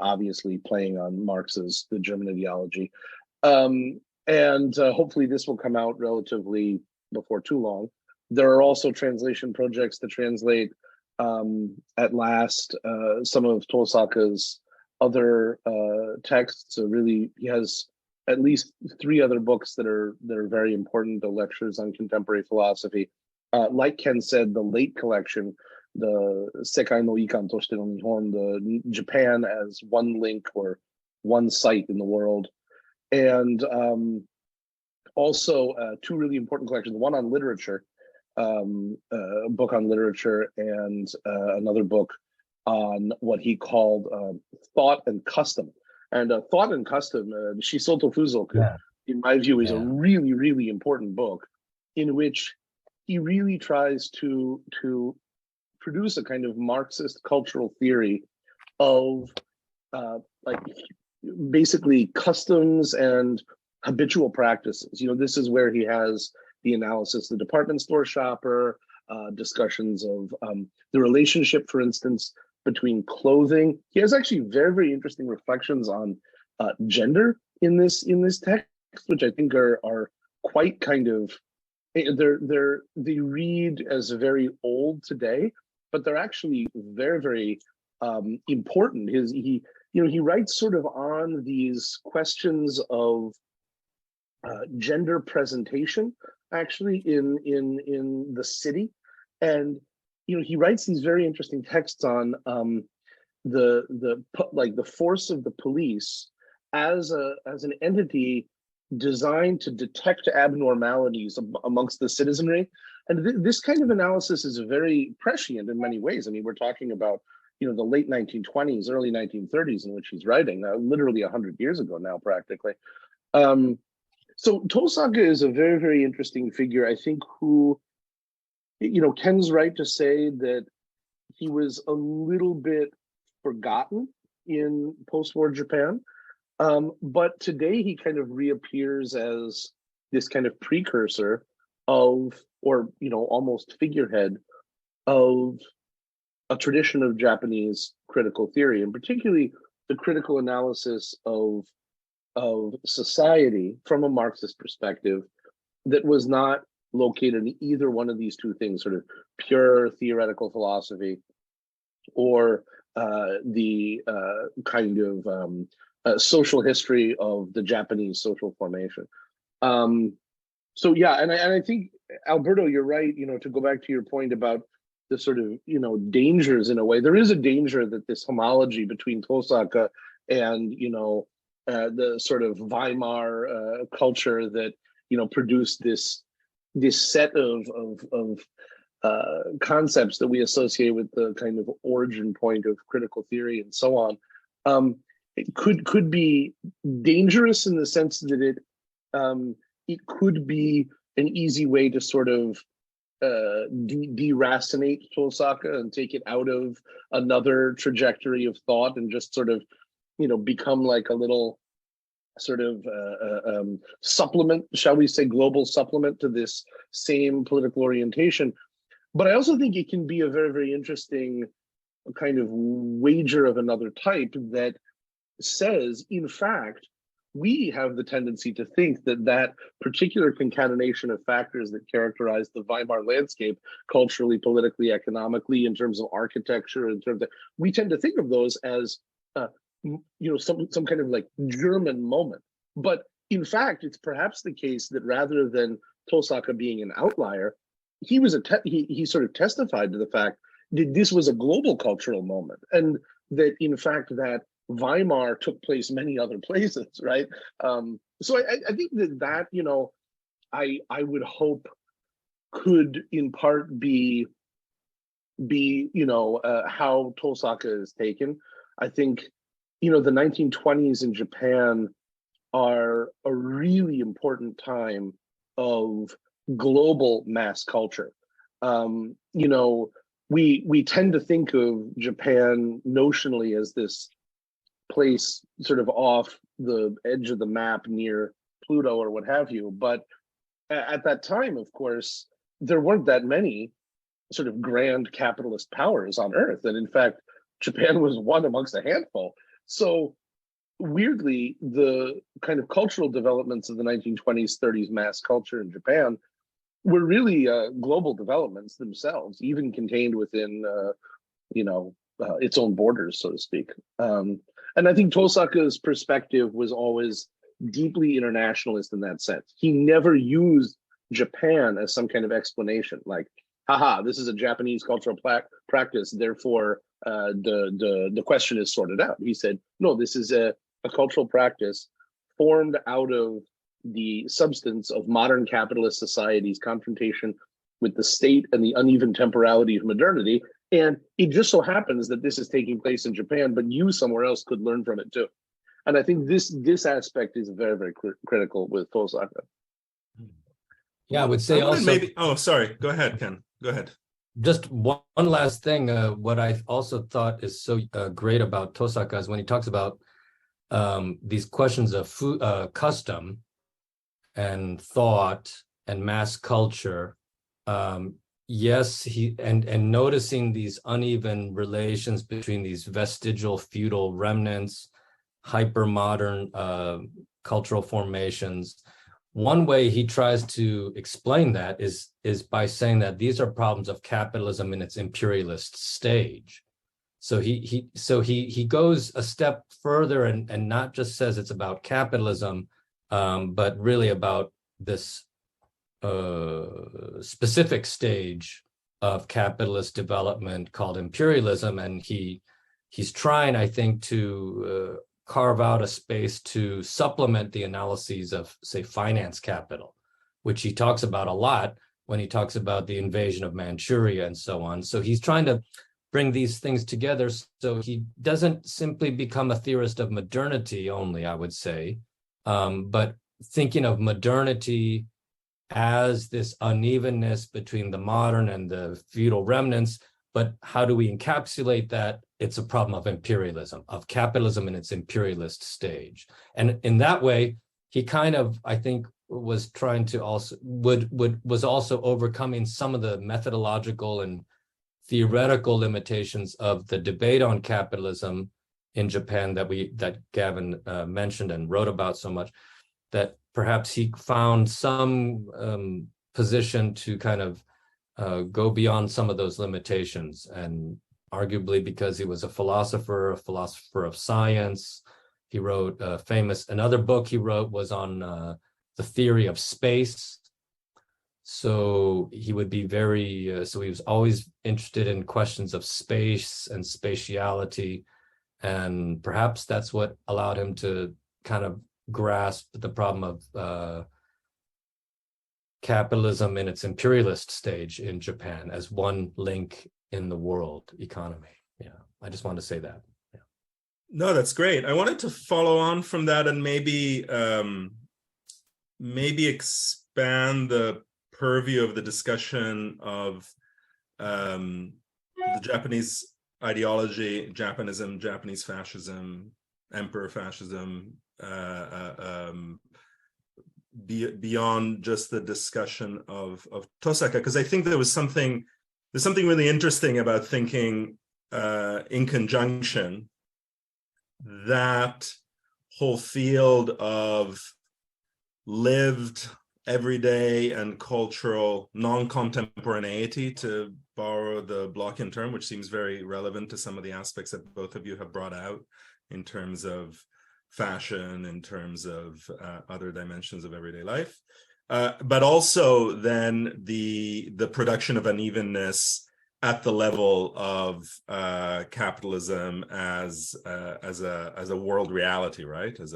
S3: Obviously playing on Marx's The German Ideology. And hopefully this will come out relatively before too long. There are also translation projects to translate at last some of Tosaka's other texts. So really, he has at least 3 other books that are very important, the lectures on contemporary philosophy. Like Ken said, the late collection, the Sekai no Ikan Toshite no Nihon, the Japan as one link or one site in the world. And also 2 really important collections, one on literature, a book on literature, and another book on what he called thought and custom. And thought and custom, Shisoto Fuzoku, in my view, is a really, really important book in which he really tries to produce a kind of Marxist cultural theory of basically customs and habitual practices. This is where he has the analysis of the department store shopper, discussions of the relationship, for instance, between clothing. He has actually very, very interesting reflections on gender in this text, which I think are quite kind of, they read as very old today, but they're actually very, very important. He writes sort of on these questions of gender presentation, actually in the city, and he writes these very interesting texts on the force of the police as an entity designed to detect abnormalities amongst the citizenry. And this kind of analysis is very prescient in many ways. I mean, we're talking about the late 1920s, early 1930s, in which he's writing, literally 100 years ago now, practically. So Tosaka is a very, very interesting figure, I think, who, Ken's right to say that he was a little bit forgotten in post-war Japan. But today he kind of reappears as this kind of precursor of, or almost figurehead of a tradition of Japanese critical theory, and particularly the critical analysis of society from a Marxist perspective that was not located in either one of these 2 things, sort of pure theoretical philosophy or the kind of social history of the Japanese social formation. So yeah, and I think, Alberto, you're right, to go back to your point about the sort of, dangers in a way. There is a danger that this homology between Tosaka and, the sort of Weimar culture that, produced this set of concepts that we associate with the kind of origin point of critical theory and so on, it could be dangerous in the sense that it could be an easy way to sort of deracinate Tosaka and take it out of another trajectory of thought and just sort of become like a little sort of supplement, shall we say, global supplement to this same political orientation. But I also think it can be a very, very interesting kind of wager of another type that says, in fact, we have the tendency to think that that particular concatenation of factors that characterize the Weimar landscape, culturally, politically, economically, in terms of architecture, in terms of, we tend to think of those as, some kind of like German moment. But in fact, it's perhaps the case that rather than Tosaka being an outlier, he was he sort of testified to the fact that this was a global cultural moment, and that in fact that Weimar took place many other places, right? So I think that I would hope could in part be how Tosaka is taken. I think the 1920s in Japan are a really important time of global mass culture. We tend to think of Japan notionally as this place sort of off the edge of the map near Pluto or what have you. But at that time, of course, there weren't that many sort of grand capitalist powers on Earth. And in fact, Japan was one amongst a handful. So weirdly, the kind of cultural developments of the 1920s, 30s mass culture in Japan were really global developments themselves, even contained within, its own borders, so to speak. And I think Tosaka's perspective was always deeply internationalist in that sense. He never used Japan as some kind of explanation, like, haha, this is a Japanese cultural practice, therefore the question is sorted out. He said, no, this is a cultural practice formed out of the substance of modern capitalist society's confrontation with the state and the uneven temporality of modernity. And it just so happens that this is taking place in Japan, but you somewhere else could learn from it too. And I think this aspect is very, very critical with Tosaka.
S2: Yeah, I would say also
S1: sorry. Go ahead, Ken. Go ahead.
S2: Just one last thing. What I also thought is so great about Tosaka is when he talks about these questions of custom and thought and mass culture. Yes, and noticing these uneven relations between these vestigial feudal remnants, hyper-modern cultural formations. One way he tries to explain that is by saying that these are problems of capitalism in its imperialist stage. So he goes a step further and not just says it's about capitalism, but really about this specific stage of capitalist development called imperialism, and he's trying, I think, to carve out a space to supplement the analyses of, say, finance capital, which he talks about a lot when he talks about the invasion of Manchuria and so on. So he's trying to bring these things together so he doesn't simply become a theorist of modernity only, I would say, but thinking of modernity as this unevenness between the modern and the feudal remnants, but how do we encapsulate that? It's a problem of imperialism, of capitalism in its imperialist stage. And in that way, he kind of, I think, was trying to also, was also overcoming some of the methodological and theoretical limitations of the debate on capitalism in Japan that Gavin mentioned and wrote about so much, that perhaps he found some position to kind of go beyond some of those limitations, and arguably because he was a philosopher of science. He wrote another book he wrote was on the theory of space. So he would be so he was always interested in questions of space and spatiality. And perhaps that's what allowed him to kind of grasp the problem of capitalism in its imperialist stage in Japan as one link in the world economy. Yeah, I just wanted to say that. Yeah.
S1: No, that's great. I wanted to follow on from that and maybe expand the purview of the discussion of the Japanese ideology, Japanism, Japanese fascism, emperor fascism, beyond just the discussion of Tosaka, because I think there's something really interesting about thinking in conjunction. That whole field of lived everyday and cultural non-contemporaneity, to borrow the Blockian term, which seems very relevant to some of the aspects that both of you have brought out in terms of fashion, in terms of other dimensions of everyday life, but also then the production of unevenness at the level of capitalism as a world reality, right? As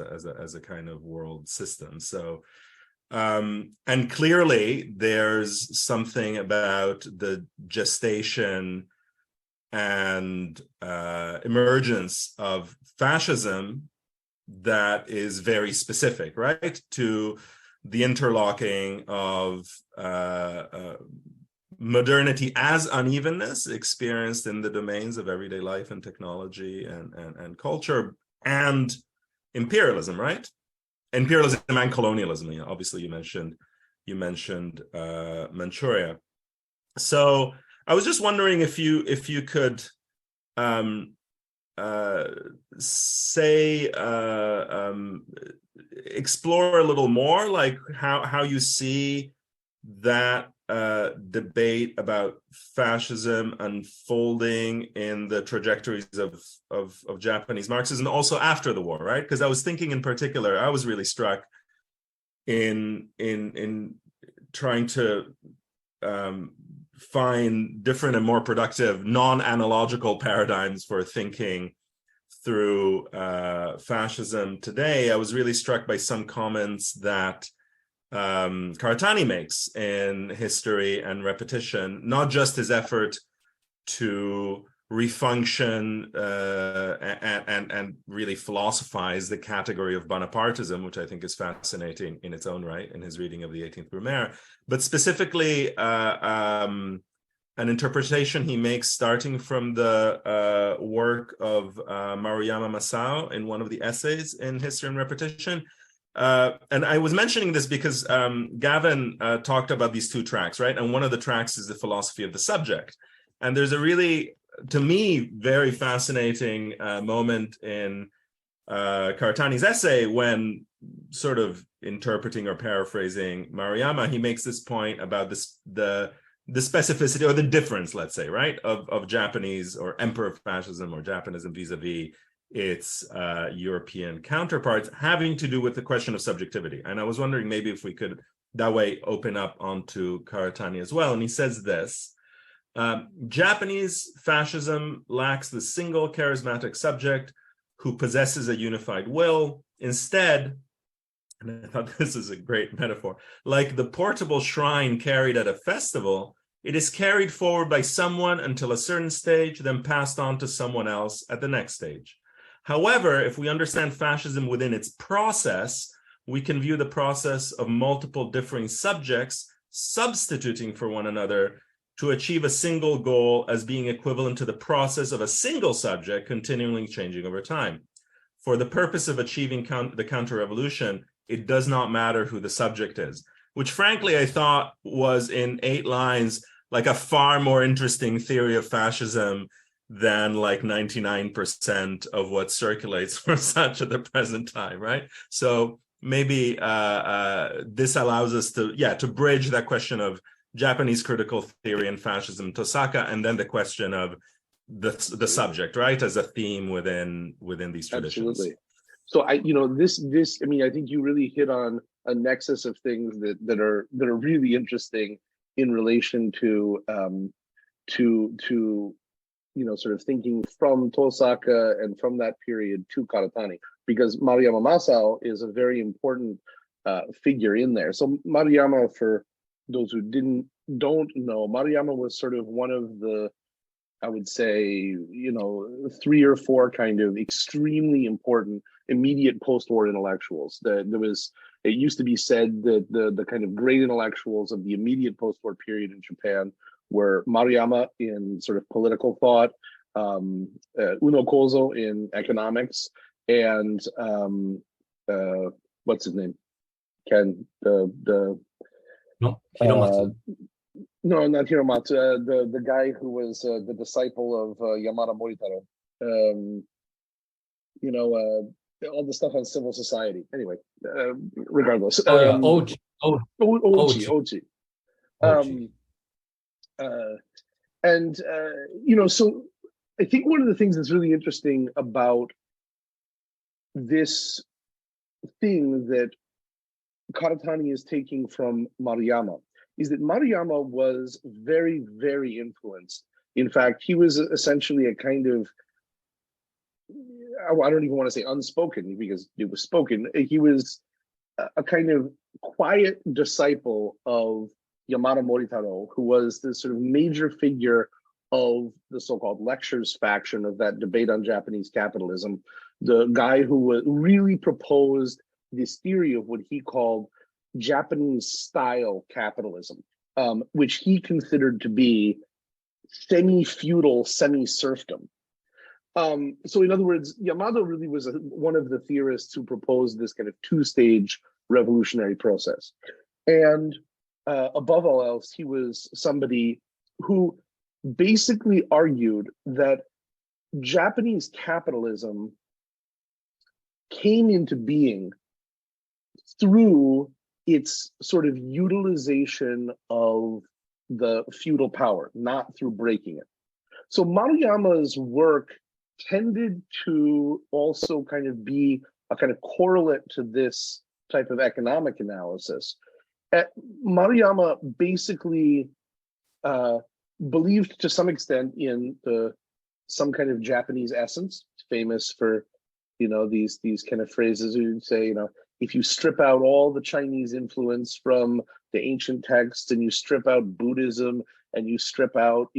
S1: a kind of world system. So, and clearly there's something about the gestation and emergence of fascism that is very specific, right, to the interlocking of modernity as unevenness experienced in the domains of everyday life and technology and culture, and imperialism, right? Imperialism and colonialism. You know, obviously, you mentioned Manchuria. So I was just wondering if you could explore a little more, like how you see that debate about fascism unfolding in the trajectories of Japanese Marxism, also after the war, right? Because I was thinking in particular, I was really struck in trying to find different and more productive non-analogical paradigms for thinking through fascism today. I was really struck by some comments that Karatani makes in History and Repetition, not just his effort to refunction and really philosophize the category of Bonapartism, which I think is fascinating in its own right in his reading of the 18th Brumaire, but specifically an interpretation he makes starting from the work of Maruyama Masao in one of the essays in History and Repetition. And I was mentioning this because Gavin talked about these two tracks, right? And one of the tracks is the philosophy of the subject. And there's a really, to me, very fascinating moment in Karatani's essay when, sort of interpreting or paraphrasing Maruyama, he makes this point about the specificity or the difference, let's say, right, of Japanese or emperor fascism or Japanism vis-a-vis its European counterparts, having to do with the question of subjectivity. And I was wondering maybe if we could that way open up onto Karatani as well. And he says this: Japanese fascism lacks the single charismatic subject who possesses a unified will. Instead, and I thought this is a great metaphor, like the portable shrine carried at a festival, it is carried forward by someone until a certain stage, then passed on to someone else at the next stage. However, if we understand fascism within its process, we can view the process of multiple differing subjects substituting for one another to achieve a single goal as being equivalent to the process of a single subject continually changing over time. For the purpose of achieving the counter-revolution, it does not matter who the subject is, which frankly I thought was in 8 lines like a far more interesting theory of fascism than like 99% of what circulates for such at the present time, right? So maybe this allows us to bridge that question of Japanese critical theory and fascism, Tosaka, and then the question of the subject, right, as a theme within these traditions.
S3: Absolutely. So I mean, I think you really hit on a nexus of things that are really interesting in relation to sort of thinking from Tosaka and from that period to Karatani, because Maruyama Masao is a very important figure in there. So Maruyama, for those who don't know, Maruyama was sort of one of the, I would say, 3 or 4 kind of extremely important immediate post-war intellectuals. It used to be said that the kind of great intellectuals of the immediate post-war period in Japan were Maruyama in sort of political thought, Uno Kōzō in economics, and what's his name? Ken,
S2: No, Hiromatsu.
S3: no, not Hiromatsu, the guy who was the disciple of Yamada Moritaro. All the stuff on civil society. Anyway, regardless.
S2: Oji.
S3: Oji. So I think one of the things that's really interesting about this thing that Karatani is taking from Maruyama is that Maruyama was very, very influenced. In fact, he was essentially a kind of, I don't even want to say unspoken because it was spoken. He was a kind of quiet disciple of Yamada Moritaro, who was this sort of major figure of the so-called lectures faction of that debate on Japanese capitalism, the guy who really proposed this theory of what he called Japanese style capitalism, which he considered to be semi-feudal, semi-serfdom. So in other words, Yamada really was one of the theorists who proposed this kind of two-stage revolutionary process. And above all else, he was somebody who basically argued that Japanese capitalism came into being through its sort of utilization of the feudal power, not through breaking it. So Maruyama's work tended to also kind of be a kind of correlate to this type of economic analysis. Maruyama basically believed to some extent in some kind of Japanese essence, famous for, these kind of phrases you'd say, if you strip out all the Chinese influence from the ancient texts and you strip out Buddhism and you strip out,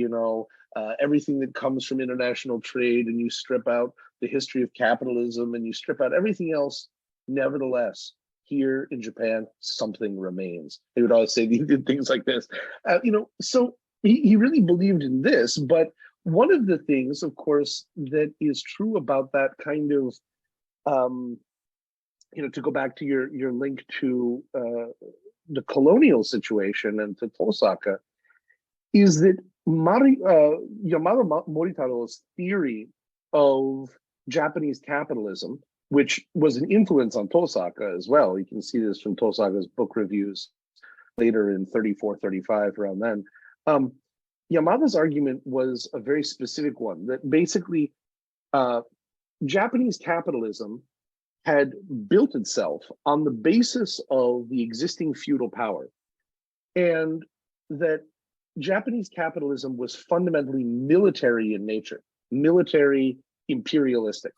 S3: everything that comes from international trade and you strip out the history of capitalism and you strip out everything else, nevertheless, here in Japan, something remains. He would always say things like this. So he really believed in this, but one of the things, of course, that is true about that kind of, to go back to your link to the colonial situation and to Tosaka, is that Yamada Moritaro's theory of Japanese capitalism, which was an influence on Tosaka as well. You can see this from Tosaka's book reviews later in 34, 35, around then. Yamada's argument was a very specific one, that basically Japanese capitalism had built itself on the basis of the existing feudal power, and that Japanese capitalism was fundamentally military in nature, military imperialistic.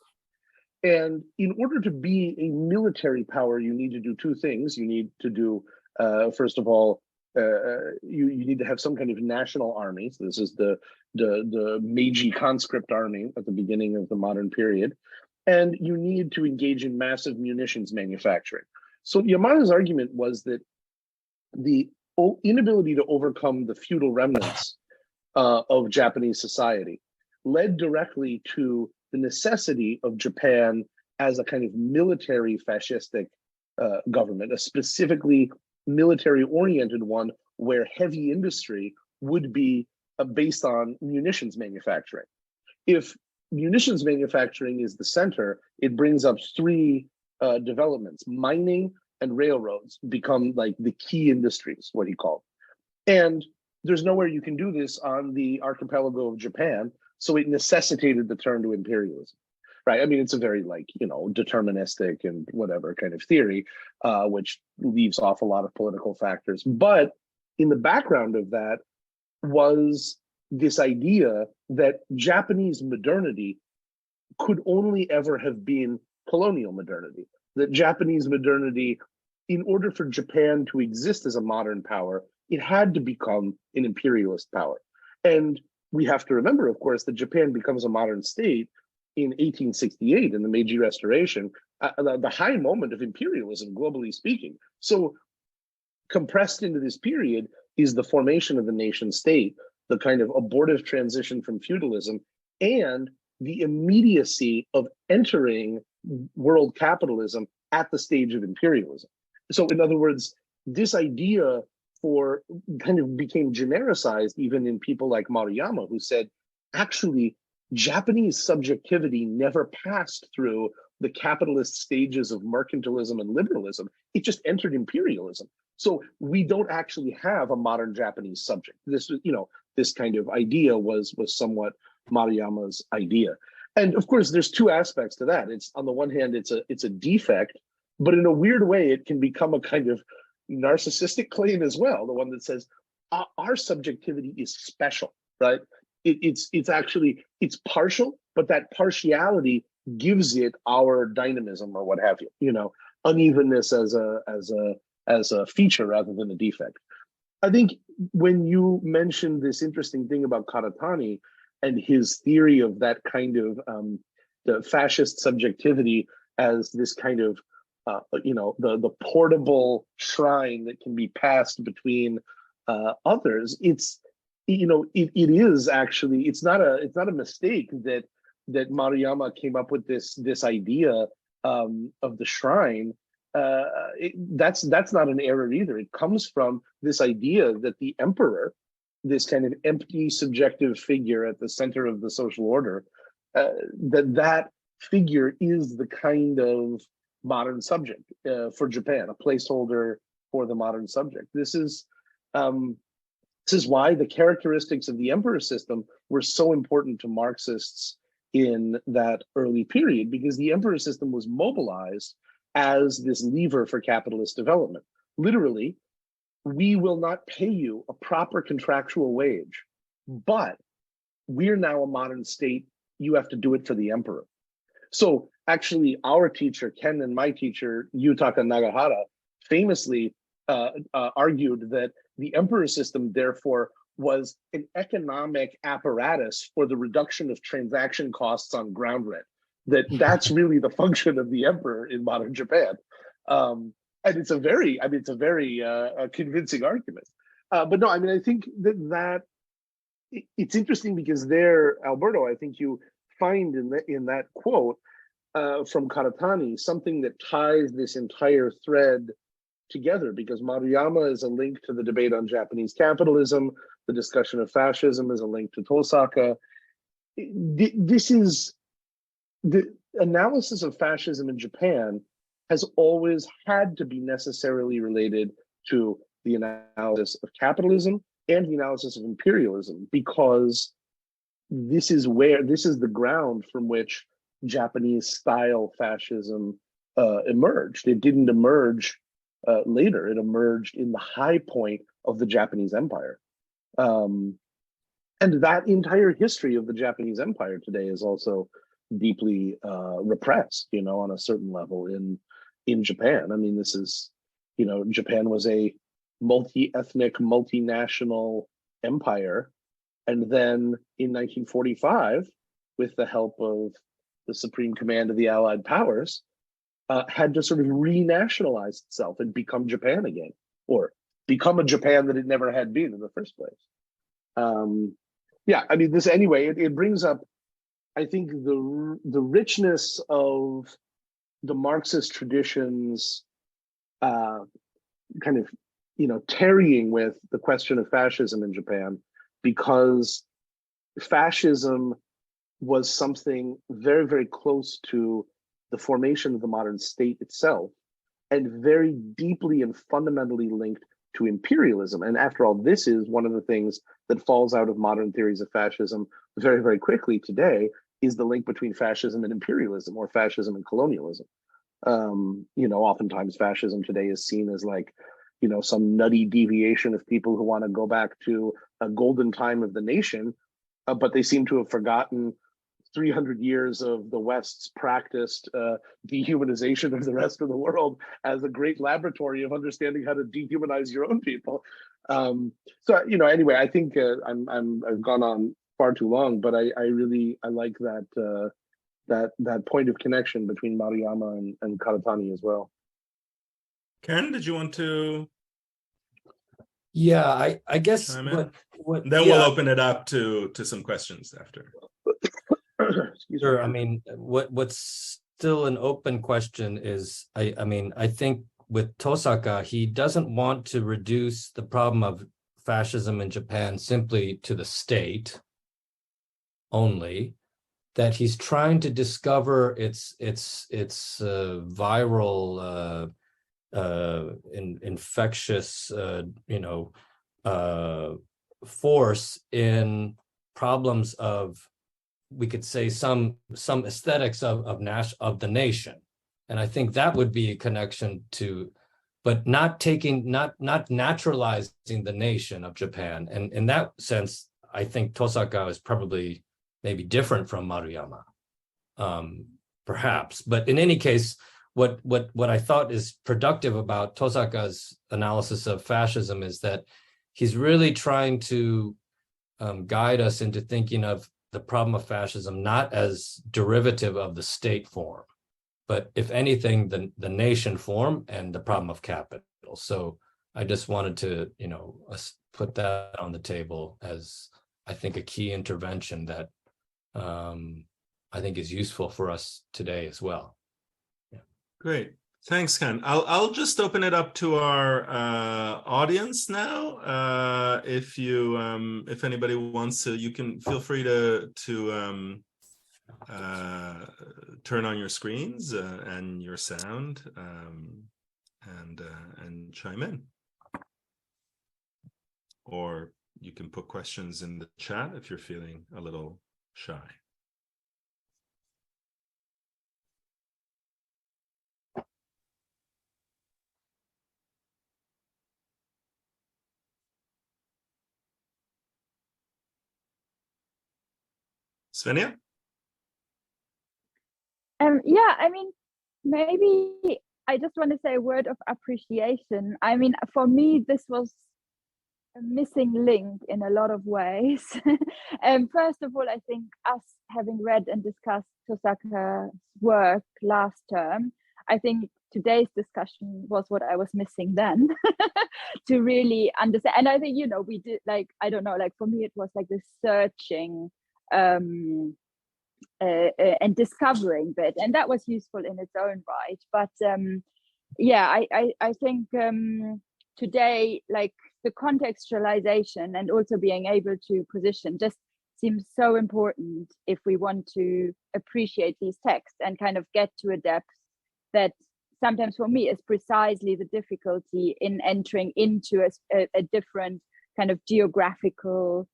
S3: And in order to be a military power, you need to do two things. You need to do, first of all, you need to have some kind of national army. So this is the Meiji conscript army at the beginning of the modern period. And you need to engage in massive munitions manufacturing. So Yamada's argument was that the inability to overcome the feudal remnants of Japanese society led directly to the necessity of Japan as a kind of military fascistic government, a specifically military-oriented one where heavy industry would be based on munitions manufacturing. If munitions manufacturing is the center, it brings up three developments. Mining and railroads become like the key industries, what he called. And there's nowhere you can do this on the archipelago of Japan, so it necessitated the turn to imperialism, right? I mean, it's a very deterministic and whatever kind of theory, which leaves off a lot of political factors. But in the background of that was this idea that Japanese modernity could only ever have been colonial modernity, that Japanese modernity, in order for Japan to exist as a modern power, it had to become an imperialist power. And we have to remember, of course, that Japan becomes a modern state in 1868 in the Meiji Restoration, the high moment of imperialism, globally speaking. So compressed into this period is the formation of the nation state, the kind of abortive transition from feudalism, and the immediacy of entering world capitalism at the stage of imperialism. So in other words, this idea for kind of became genericized even in people like Maruyama, who said, actually, Japanese subjectivity never passed through the capitalist stages of mercantilism and liberalism. It just entered imperialism. So we don't actually have a modern Japanese subject. This, this kind of idea was somewhat Maruyama's idea. And of course, there's two aspects to that. It's on the one hand, it's a defect, but in a weird way, it can become a kind of narcissistic claim as well. The one that says our subjectivity is special, right? It's partial, but that partiality gives it our dynamism or what have you. Unevenness as a feature rather than a defect. I think when you mentioned this interesting thing about Karatani and his theory of that kind of the fascist subjectivity as this kind of the portable shrine that can be passed between others, it is actually, it's not a mistake that Maruyama came up with this idea of the shrine. That's not an error either. It comes from this idea that the emperor, this kind of empty subjective figure at the center of the social order, that figure is the kind of modern subject for Japan, a placeholder for the modern subject. This is why the characteristics of the emperor system were so important to Marxists in that early period, because the emperor system was mobilized as this lever for capitalist development. Literally, we will not pay you a proper contractual wage, but we're now a modern state. You have to do it for the emperor. So actually, our teacher, Ken, and my teacher, Yutaka Nagahara, famously argued that the emperor system, therefore, was an economic apparatus for the reduction of transaction costs on ground rent. That's really the function of the emperor in modern Japan. And it's a very convincing argument. But no, I think that it's interesting because there, Alberto, I think you find in that quote from Karatani something that ties this entire thread together, because Maruyama is a link to the debate on Japanese capitalism. The discussion of fascism is a link to Tosaka. This is the analysis of fascism in Japan has always had to be necessarily related to the analysis of capitalism and the analysis of imperialism, because this is the ground from which Japanese style fascism emerged. It didn't emerge later. It emerged in the high point of the Japanese Empire. And that entire history of the Japanese Empire today is also deeply repressed, on a certain level in Japan. I mean, this is, Japan was a multi-ethnic, multinational empire. And then in 1945, with the help of the Supreme Command of the Allied Powers, had to sort of renationalize itself and become Japan again, or become a Japan that it never had been in the first place. It brings up, I think, the richness of the Marxist traditions tarrying with the question of fascism in Japan, because fascism was something very, very close to the formation of the modern state itself, and very deeply and fundamentally linked to imperialism. And after all, this is one of the things that falls out of modern theories of fascism very, very quickly today, is the link between fascism and imperialism, or fascism and colonialism. Oftentimes fascism today is seen as some nutty deviation of people who want to go back to a golden time of the nation, but they seem to have forgotten 300 years of the West's practiced dehumanization of the rest of the world as a great laboratory of understanding how to dehumanize your own people. Anyway, I think I've gone on far too long, but I like that point of connection between Maruyama and Karatani as well.
S1: Ken, did you want to?
S2: Yeah, I guess
S1: what then we'll open it up to some questions after.
S2: Sure. I mean, what's still an open question is, I mean, I think with Tosaka, he doesn't want to reduce the problem of fascism in Japan simply to the state only, that he's trying to discover its viral infectious force in problems of, we could say, some aesthetics of the nation. And I think that would be a connection to, but not naturalizing the nation of Japan. And in that sense, I think Tosaka is probably maybe different from Maruyama, perhaps. But in any case, what I thought is productive about Tosaka's analysis of fascism is that he's really trying to guide us into thinking of the problem of fascism not as derivative of the state form, but if anything, the nation form and the problem of capital. So I just wanted to, put that on the table as, I think, a key intervention that I think is useful for us today as well. Yeah.
S1: Great. Thanks, Ken. I'll just open it up to our audience now. If anybody wants to, you can feel free to turn on your screens and your sound and chime in. Or you can put questions in the chat if you're feeling a little shy. Svenja?
S4: Yeah, I mean, maybe I just want to say a word of appreciation. I mean, for me, this was a missing link in a lot of ways. First of all, I think us having read and discussed Tosaka's work last term, I think today's discussion was what I was missing then to really understand. And I think, we did, like, I don't know, like for me, it was like this searching and discovering bit, and that was useful in its own right. But I think today, like, the contextualization and also being able to position just seems so important if we want to appreciate these texts and kind of get to a depth that sometimes for me is precisely the difficulty in entering into a different kind of geographical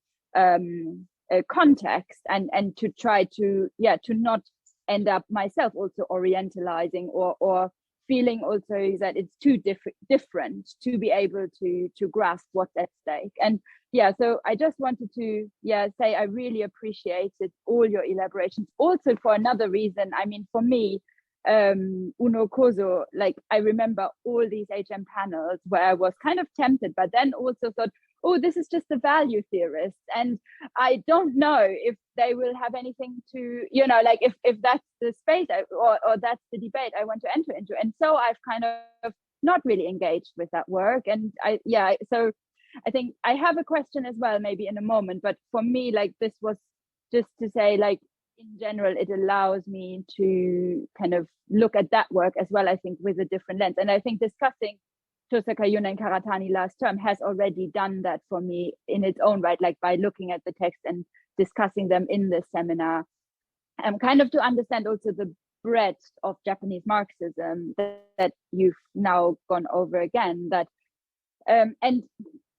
S4: context, and to try to not end up myself also orientalizing or feeling also that it's too different to be able to grasp what's at stake. And so I just wanted to say I really appreciated all your elaborations, also for another reason. I mean, for me, Uno Kōzō, like, I remember all these HM panels where I was kind of tempted, but then also thought, oh, this is just the value theorists, and I don't know if they will have anything to, like, if that's the space or that's the debate I want to enter into. And so I've kind of not really engaged with that work. And so I think I have a question as well, maybe in a moment, but for me, like, this was just to say, like, in general, it allows me to kind of look at that work as well, I think, with a different lens. And I think discussing Tosaka Jun and Karatani last term has already done that for me in its own right, like by looking at the text and discussing them in this seminar, kind of to understand also the breadth of Japanese Marxism that you've now gone over again. That and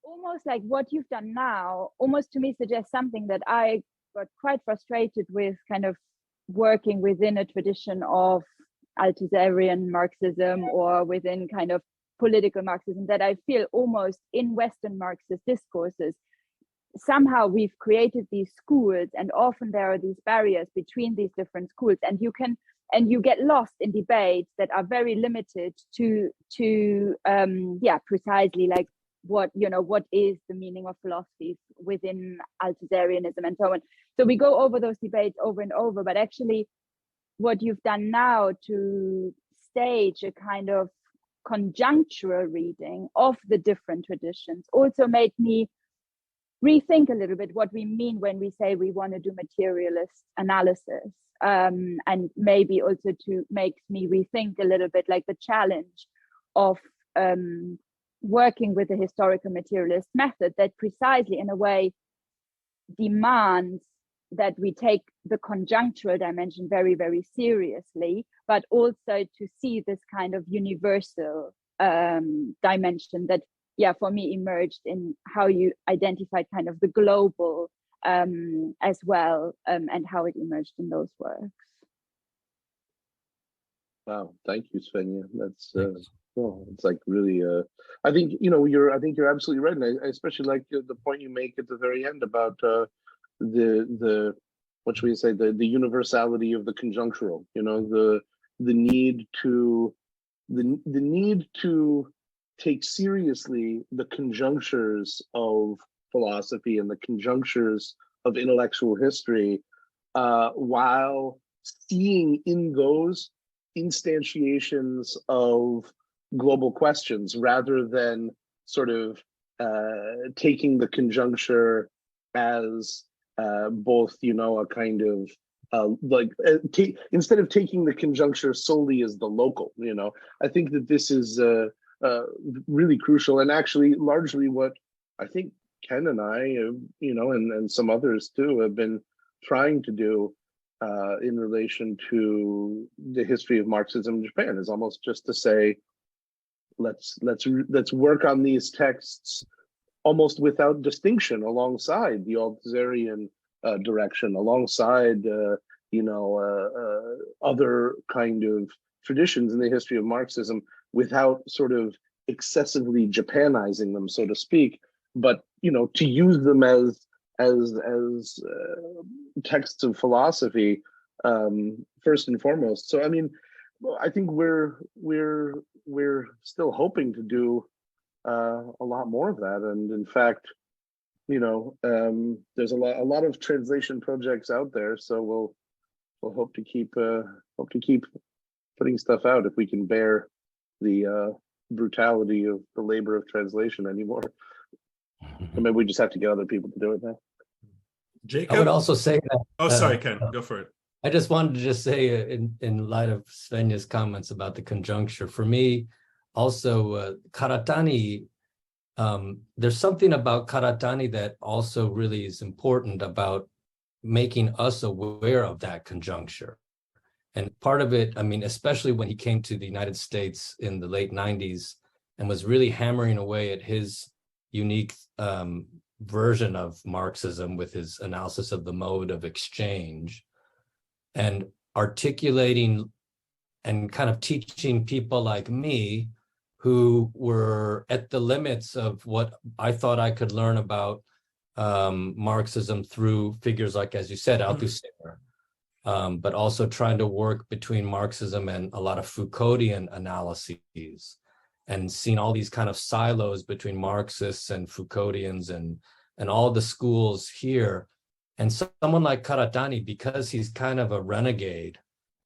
S4: almost like what you've done now, almost to me suggests something that I got quite frustrated with, kind of working within a tradition of Althusserian Marxism or within kind of political Marxism, that I feel almost in Western Marxist discourses, somehow we've created these schools, and often there are these barriers between these different schools, and you get lost in debates that are very limited to precisely like what is the meaning of philosophy within Althusserianism and so on. So we go over those debates over and over, but actually what you've done now to stage a kind of conjunctural reading of the different traditions also made me rethink a little bit what we mean when we say we want to do materialist analysis, and maybe also makes me rethink a little bit like the challenge of working with a historical materialist method that precisely in a way demands that we take the conjunctural dimension very, very seriously, but also to see this kind of universal dimension that, yeah, for me emerged in how you identified kind of the global as well, and how it emerged in those works.
S3: Wow, thank you, Svenja. That's it's like really. I think you're absolutely right, and I especially like the point you make at the very end about the what should we say, the universality of the conjunctural. The need to take seriously the conjunctures of philosophy and the conjunctures of intellectual history, while seeing in those instantiations of global questions, rather than sort of taking the conjuncture as both, a kind of instead of taking the conjuncture solely as the local. I think that this is really crucial, and actually largely what I think Ken and I, and some others too, have been trying to do in relation to the history of Marxism in Japan, is almost just to say, let's work on these texts almost without distinction, alongside the Althusserian direction, alongside other kind of traditions in the history of Marxism, without sort of excessively Japanizing them, so to speak, but to use them as texts of philosophy first and foremost. So I mean, I think we're still hoping to do a lot more of that, and in fact, there's a lot of translation projects out there. So we'll hope to keep putting stuff out if we can bear the brutality of the labor of translation anymore. Or maybe we just have to get other people to do it now.
S1: Jacob?
S2: I would also say that.
S1: Oh, sorry, Ken, go for it.
S2: I just wanted to just say, in light of Svenja's comments about the conjuncture, for me, also Karatani, there's something about Karatani that also really is important about making us aware of that conjuncture. And part of it, I mean, especially when he came to the United States in the late 90s and was really hammering away at his unique version of Marxism with his analysis of the mode of exchange, and articulating and kind of teaching people like me who were at the limits of what I thought I could learn about Marxism through figures like, as you said, Althusser, but also trying to work between Marxism and a lot of Foucauldian analyses, and seeing all these kind of silos between Marxists and Foucauldians and all the schools here. And someone like Karatani, because he's kind of a renegade,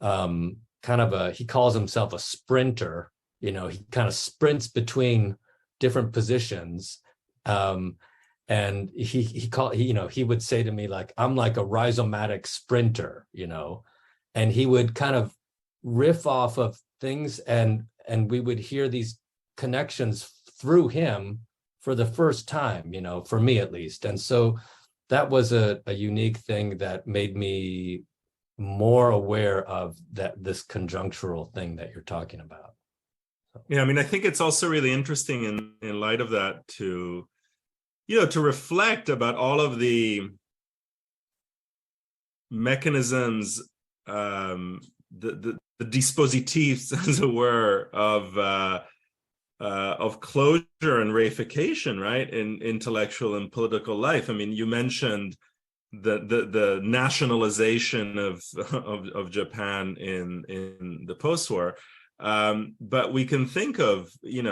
S2: he calls himself a sprinter, he kind of sprints between different positions. And he would say to me, like, I'm like a rhizomatic sprinter, and he would kind of riff off of things, and we would hear these connections through him for the first time, for me at least. And so that was a unique thing that made me more aware of this conjunctural thing that you're talking about. So.
S1: Yeah, I mean, I think it's also really interesting in light of that to reflect about all of the mechanisms, the dispositifs, as it were, of closure and reification, right, in intellectual and political life. I mean, you mentioned the nationalization of Japan in the post-war, but we can think of, in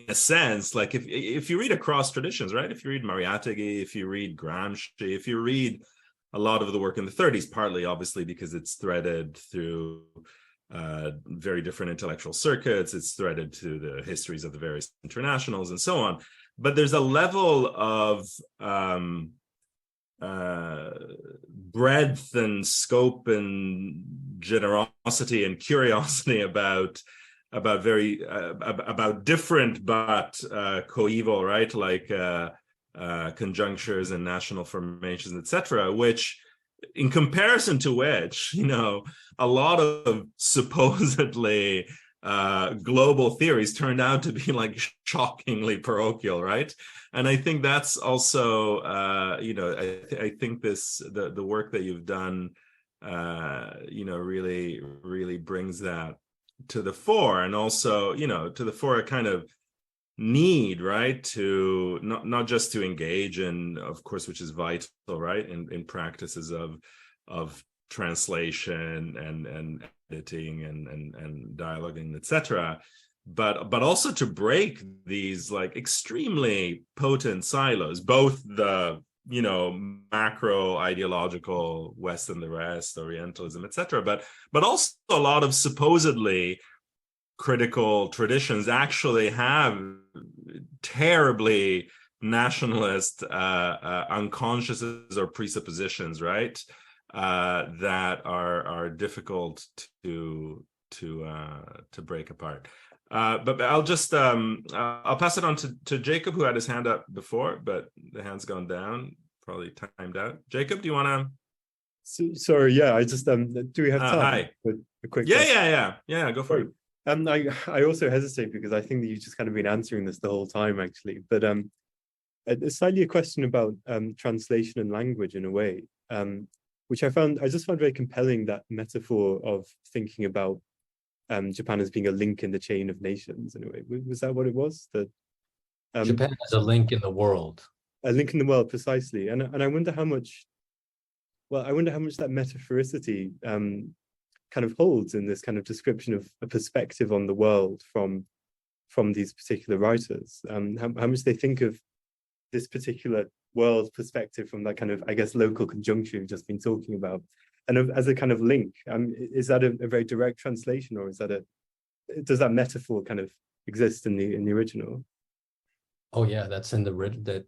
S1: a sense, like if you read across traditions, right, if you read Mariátegui, if you read Gramsci, if you read a lot of the work in the 30s, partly obviously because it's threaded through very different intellectual circuits, it's threaded to the histories of the various internationals and so on. there's a level of breadth and scope and generosity and curiosity about different but coeval, right? Like conjunctures and national formations, etc., which, in comparison to which, a lot of supposedly global theories turned out to be like shockingly parochial, right? And I think that's also, I think the work that you've done, really brings that to the fore, and also, to the fore a kind of need, right, to not just to engage in, of course, which is vital, right, in practices of translation and editing and dialoguing, etc., but also to break these like extremely potent silos, both the macro ideological West and the rest, Orientalism, etc., but also a lot of supposedly critical traditions actually have terribly nationalist unconsciouses or presuppositions, right, that are difficult to break apart. But I'll just I'll pass it on to Jacob, who had his hand up before, but the hand's gone down, probably timed out. Jacob, do you want to?
S5: Sorry, yeah, I just do we have time?
S1: Hi.
S5: A quick
S1: Yeah, go for it.
S5: I also hesitate because I think that you've just kind of been answering this the whole time, actually. But it's slightly a question about translation and language in a way, which I just found very compelling, that metaphor of thinking about Japan as being a link in the chain of nations in a way. Was that what it was? That
S2: Japan is a link in the world.
S5: A link in the world, precisely. And I wonder how much. Well, I wonder how much that metaphoricity kind of holds in this kind of description of a perspective on the world from these particular writers. How much they think of this particular world perspective from that kind of, I guess, local conjuncture we've just been talking about, and as a kind of link. Is that a very direct translation, or does that metaphor kind of exist in the original?
S2: Oh yeah, that's in the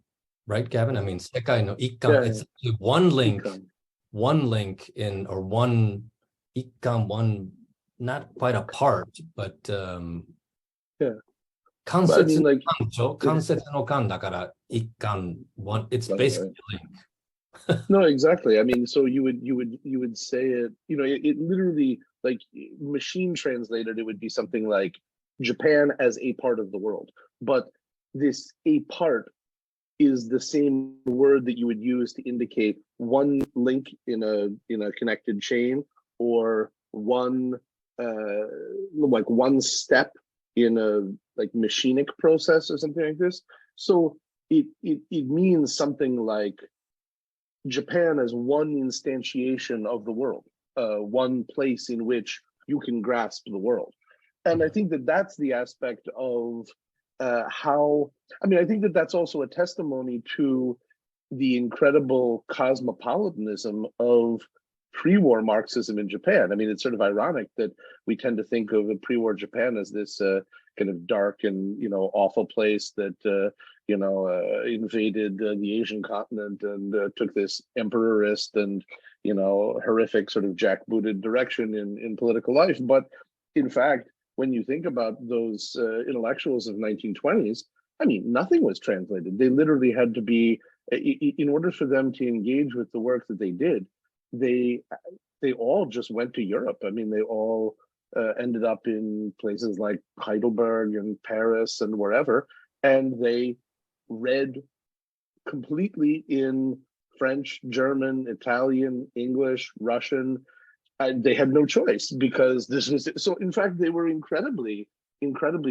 S2: right, Gavin? I mean, Sekai no Ikkan, it's one link. Ikkan. One link in, or one ikkan, one, not quite a part, but kansetsu no kancho, kansetsu no kan dakara ikkan, one, it's basically a link.
S3: No, exactly. I mean, so you would say it, it literally, like, machine translated, it would be something like Japan as a part of the world. But this a part is the same word that you would use to indicate one link in a connected chain, or one step in a like machinic process or something like this. So it means something like Japan as one instantiation of the world, one place in which you can grasp the world. And I think that that's the aspect of I think that that's also a testimony to the incredible cosmopolitanism of pre-war Marxism in Japan. I mean, it's sort of ironic that we tend to think of pre-war Japan as this kind of dark and awful place that invaded the Asian continent and took this emperorist and horrific sort of jackbooted direction in political life. But in fact, when you think about those intellectuals of 1920s, I mean, nothing was translated. They literally had to be, in order for them to engage with the work that they did, they all just went to Europe. I mean, they all ended up in places like Heidelberg and Paris and wherever, and they read completely in French, German, Italian, English, Russian. They had no choice, because this was so. In fact, they were incredibly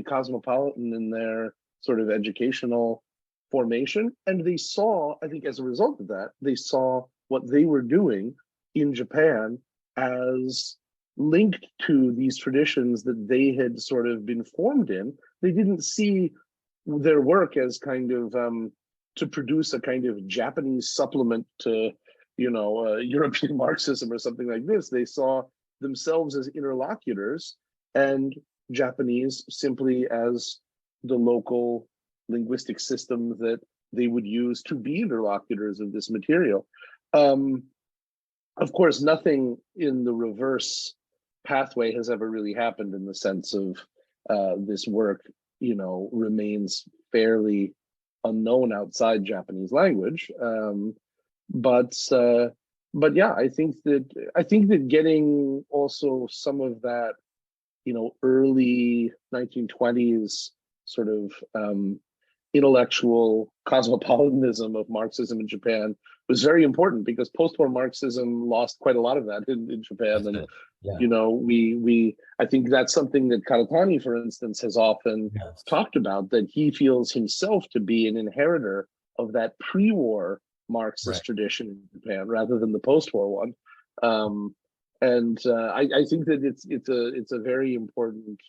S3: cosmopolitan in their sort of educational formation, and they saw, I think, as a result of that, they saw what they were doing in Japan as linked to these traditions that they had sort of been formed in. They didn't see their work as kind of to produce a kind of Japanese supplement to European Marxism or something like this. They saw themselves as interlocutors, and Japanese simply as the local linguistic system that they would use to be interlocutors of this material. Of course, nothing in the reverse pathway has ever really happened, in the sense of this work, remains fairly unknown outside Japanese language. But yeah, I think that getting also some of that, early 1920s sort of intellectual cosmopolitanism of Marxism in Japan was very important, because post-war Marxism lost quite a lot of that in Japan. And I think that's something that Karatani, for instance, has often talked about, that he feels himself to be an inheritor of that pre-war Marxist tradition in Japan rather than the post-war one. I think that it's a very important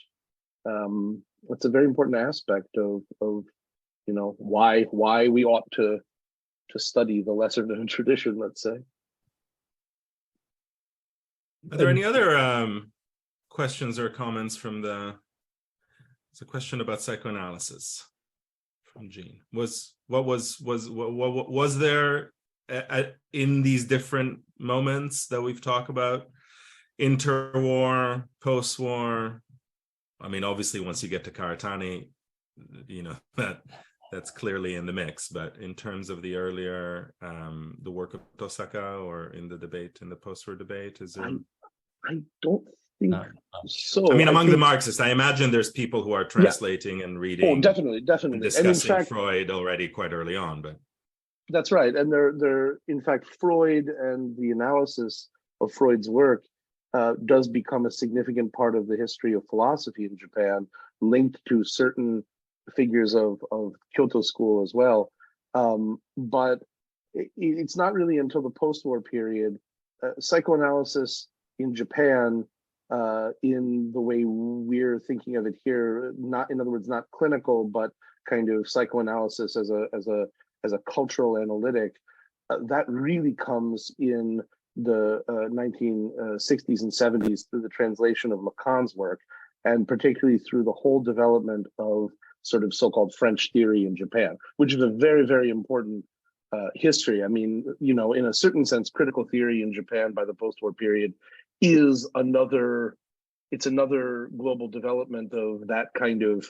S3: aspect of why we ought to study the lesser known tradition, let's say.
S1: Are there any other questions or comments from there's a question about psychoanalysis from Jean. Was there in these different moments that we've talked about, interwar, post-war? I mean, obviously, once you get to Karatani, that's clearly in the mix. But in terms of the earlier, the work of Tosaka, or in the debate, in the post-war debate, is there?
S3: I don't think so.
S1: I mean, among the Marxists, I imagine there's people who are translating and reading.
S3: Oh, definitely.
S1: And discussing, and in fact, Freud already quite early on, but.
S3: That's right. And they're in fact, Freud and the analysis of Freud's work does become a significant part of the history of philosophy in Japan, linked to certain figures of Kyoto school as well. But it's not really until the post-war period, psychoanalysis in Japan, in the way we're thinking of it here, not, in other words, not clinical, but kind of psychoanalysis as a cultural analytic, that really comes in the 1960s and 70s through the translation of Lacan's work, and particularly through the whole development of sort of so-called French theory in Japan, which is a very, very important history. I mean, in a certain sense, critical theory in Japan by the post-war period is another global development of that kind of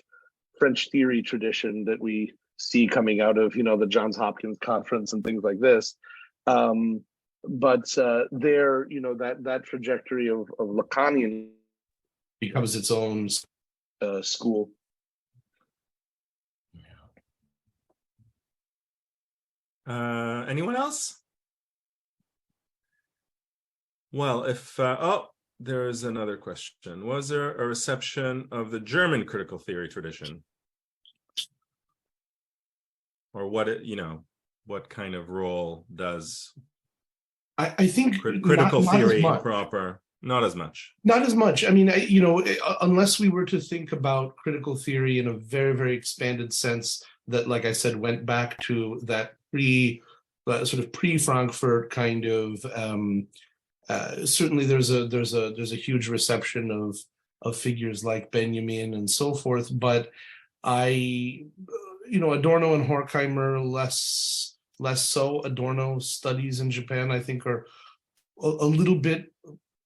S3: French theory tradition that we see coming out of, the Johns Hopkins conference and things like this. But there, that trajectory of Lacanian becomes its own school.
S1: Anyone else? Well, if there's another question. Was there a reception of the German critical theory tradition? Or what kind of role does
S6: I think
S1: critical theory proper? Not as much.
S6: Not as much. I mean, unless we were to think about critical theory in a very, very expanded sense that, like I said, went back to that pre-Frankfurt kind of. Certainly, there's a huge reception of figures like Benjamin and so forth, but Adorno and Horkheimer less so. Adorno studies in Japan, I think, are a little bit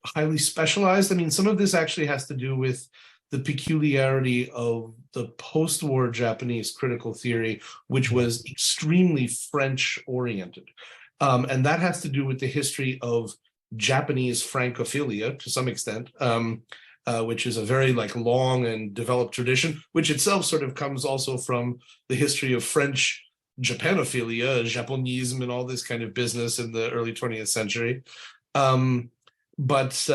S6: highly specialized. I mean, some of this actually has to do with the peculiarity of the post-war Japanese critical theory, which was extremely French-oriented. And that has to do with the history of Japanese Francophilia, to some extent, which is a very long and developed tradition, which itself sort of comes also from the history of French Japanophilia, Japonism, and all this kind of business in the early 20th century. But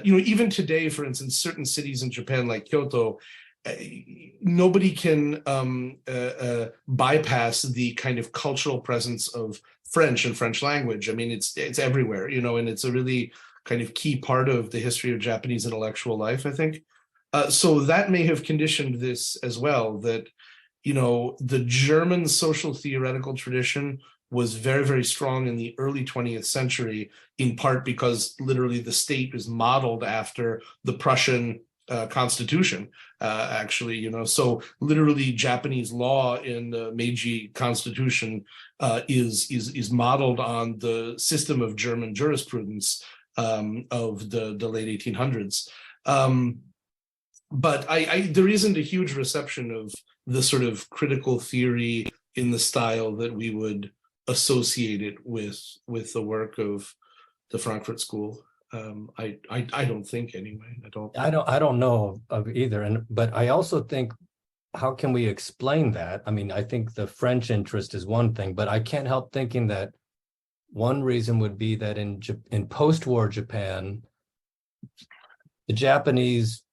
S6: even today, for instance, certain cities in Japan like Kyoto, nobody can bypass the kind of cultural presence of French and French language. I mean, it's everywhere, and it's a really kind of key part of the history of Japanese intellectual life, I think. So that may have conditioned this as well, that, the German social theoretical tradition was very, very strong in the early 20th century, in part because literally the state is modeled after the Prussian constitution, actually, so literally Japanese law in the Meiji Constitution is modeled on the system of German jurisprudence of the late 1800s. But there isn't a huge reception of the sort of critical theory in the style that we would associate it with the work of the Frankfurt School. I don't think, anyway.
S2: I don't know of either. But I also think, how can we explain that? I mean, I think the French interest is one thing, but I can't help thinking that one reason would be that in post-war Japan, the Japanese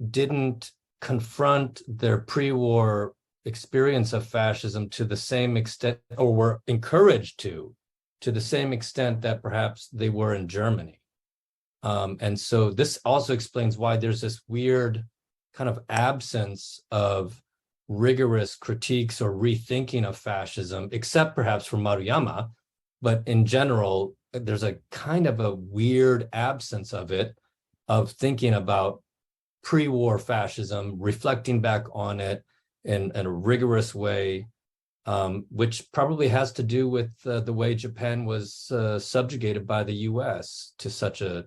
S2: didn't confront their pre-war experience of fascism to the same extent, or were encouraged to the same extent that perhaps they were in Germany. And so this also explains why there's this weird kind of absence of rigorous critiques or rethinking of fascism, except perhaps for Maruyama. But in general, there's a kind of a weird absence of it, of thinking about pre-war fascism, reflecting back on it in a rigorous way, which probably has to do with the way Japan was subjugated by the U.S. to such a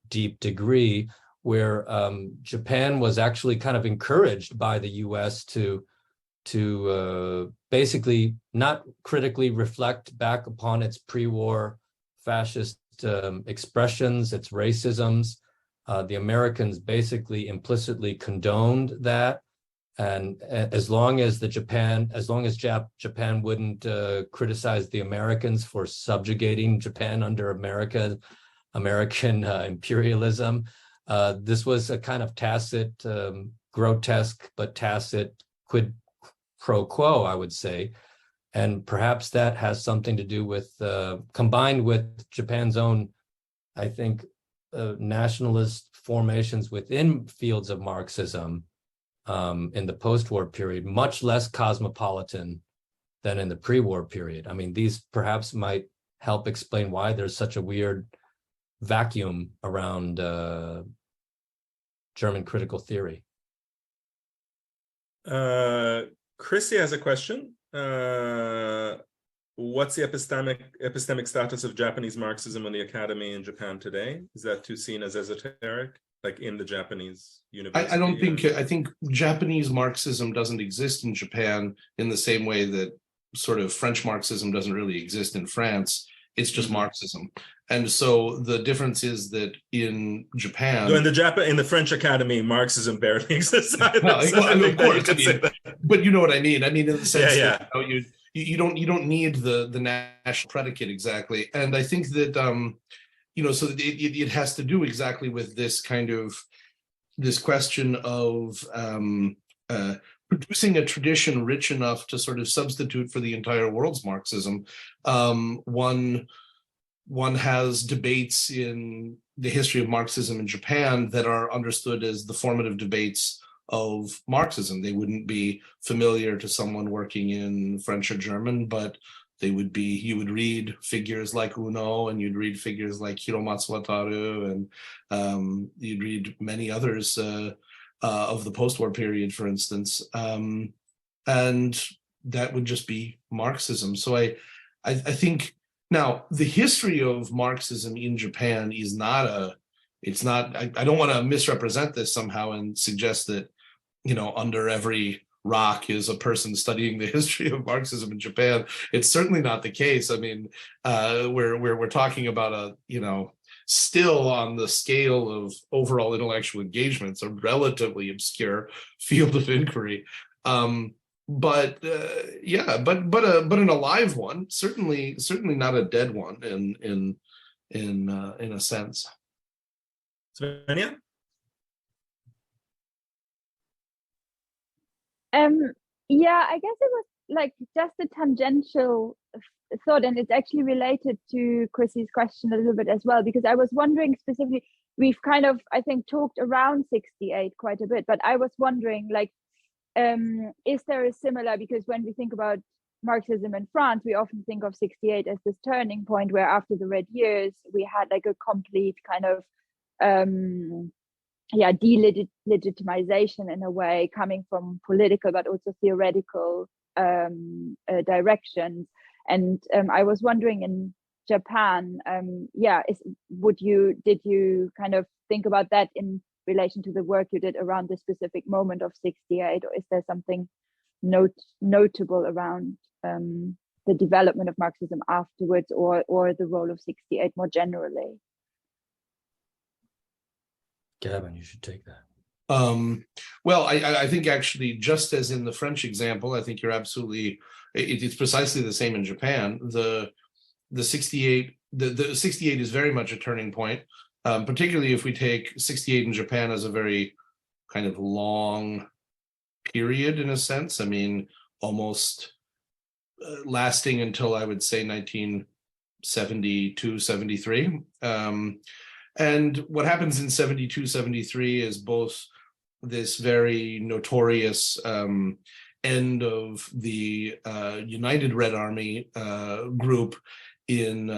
S2: deep degree, where Japan was actually kind of encouraged by the U.S. to basically not critically reflect back upon its pre-war fascist expressions, its racisms. The Americans basically implicitly condoned that, and as long as Japan wouldn't criticize the Americans for subjugating Japan under American imperialism, this was a kind of tacit, grotesque but tacit quid pro quo, I would say. And perhaps that has something to do with, combined with Japan's own, I think, nationalist formations within fields of Marxism in the post-war period, much less cosmopolitan than in the pre-war period. I mean, these perhaps might help explain why there's such a weird vacuum around German critical theory.
S1: Chrissy has a question. What's the epistemic status of Japanese Marxism in the academy in Japan today? Is that too seen as esoteric, like in the Japanese university?
S6: I don't think, I think Japanese Marxism doesn't exist in Japan in the same way that sort of French Marxism doesn't really exist in France. It's just Marxism. And so the difference is that in Japan,
S1: in the French Academy, Marxism barely exists. Either,
S6: well,
S1: so
S6: of course, but you know what I mean. I mean, in the sense that you don't need the national predicate exactly. And I think that so it has to do exactly with this kind of this question of producing a tradition rich enough to sort of substitute for the entire world's Marxism. One has debates in the history of Marxism in Japan that are understood as the formative debates of Marxism. They wouldn't be familiar to someone working in French or German, but they would be, you would read figures like Uno, and you'd read figures like Hiromatsu Wataru, and you'd read many others of the post-war period, for instance. And that would just be Marxism. So I think, now, the history of Marxism in Japan is not I don't want to misrepresent this somehow and suggest that, under every rock is a person studying the history of Marxism in Japan. It's certainly not the case. I mean, we're talking about still on the scale of overall intellectual engagements, a relatively obscure field of inquiry. But an alive one, certainly not a dead one in a sense.
S1: Svenja?
S4: Yeah, I guess it was like just a tangential thought, and it's actually related to Chrissy's question a little bit as well, because I was wondering specifically, we've kind of, I think, talked around 68 quite a bit, but I was wondering, like, is there a similar, because when we think about Marxism in France, we often think of 68 as this turning point where after the Red Years, we had like a complete kind of delegitimization in a way, coming from political but also theoretical directions. And I was wondering, in Japan, did you kind of think about that in relation to the work you did around the specific moment of 68, or is there something notable around the development of Marxism afterwards, or the role of 68 more generally?
S2: Gavin, you should take that.
S6: Well, I think actually, just as in the French example, I think you're absolutely, it's precisely the same in Japan. The 68 is very much a turning point, particularly if we take 68 in Japan as a very kind of long period in a sense. I mean, almost lasting until, I would say, 1972, 73. And what happens in 72, 73 is both this very notorious end of the United Red Army group in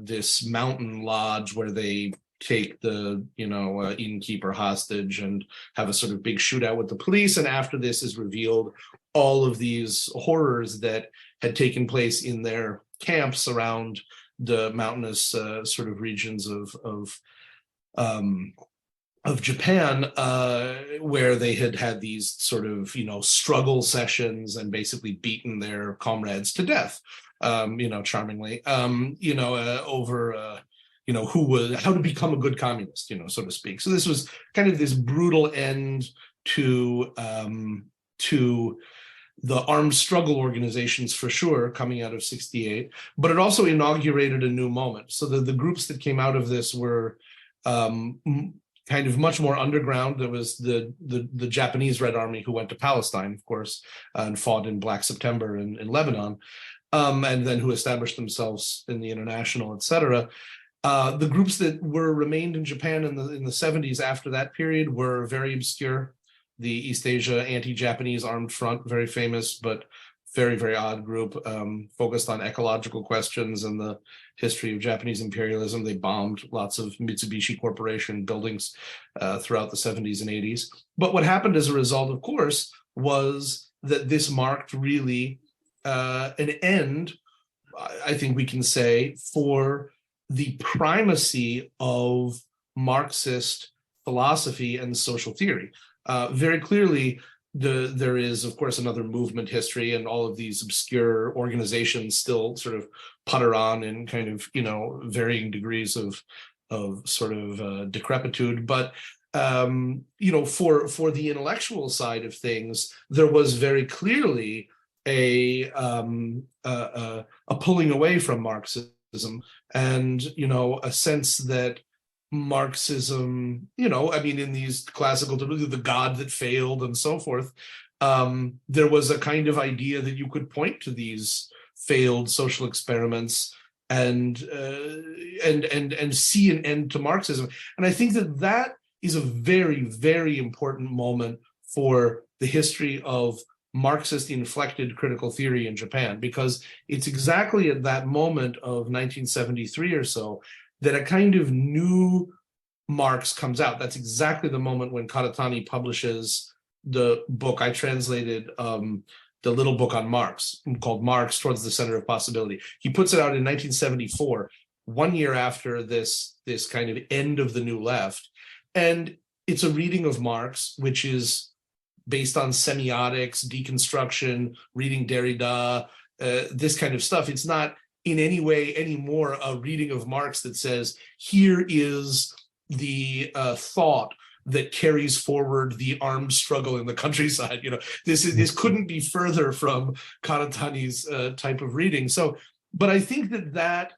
S6: this mountain lodge where they take the innkeeper hostage and have a sort of big shootout with the police. And after this is revealed all of these horrors that had taken place in their camps around the mountainous sort of regions of Japan, where they had these sort of struggle sessions and basically beaten their comrades to death, charmingly, over how to become a good communist, so to speak. So this was kind of this brutal end to the armed struggle organizations, for sure, coming out of 68, but it also inaugurated a new moment. So the groups that came out of this were kind of much more underground. There was the Japanese Red Army, who went to Palestine, of course, and fought in Black September in Lebanon, and then who established themselves in the International, etc. The groups that remained in Japan in the 70s after that period were very obscure. The East Asia Anti-Japanese Armed Front, very famous, but very, very odd group, focused on ecological questions and the history of Japanese imperialism. They bombed lots of Mitsubishi Corporation buildings throughout the 70s and 80s. But what happened as a result, of course, was that this marked really an end, I think we can say, for the primacy of Marxist philosophy and social theory. Very clearly, there is, of course, another movement history, and all of these obscure organizations still sort of putter on in kind of, varying degrees of sort of decrepitude. But, for the intellectual side of things, there was very clearly a pulling away from Marxism, and, a sense that Marxism, in these classical, the God that failed and so forth, there was a kind of idea that you could point to these failed social experiments and see an end to Marxism. And I think that is a very, very important moment for the history of Marxist inflected critical theory in Japan, because it's exactly at that moment of 1973 or so that a kind of new Marx comes out. That's exactly the moment when Karatani publishes the book I translated, the little book on Marx, called Marx Towards the Center of Possibility. He puts it out in 1974, 1 year after this kind of end of the New Left. And it's a reading of Marx, which is based on semiotics, deconstruction, reading Derrida, this kind of stuff. It's not in any way anymore a reading of Marx that says, here is the thought that carries forward the armed struggle in the countryside. This couldn't be further from Karatani's type of reading. So, but I think that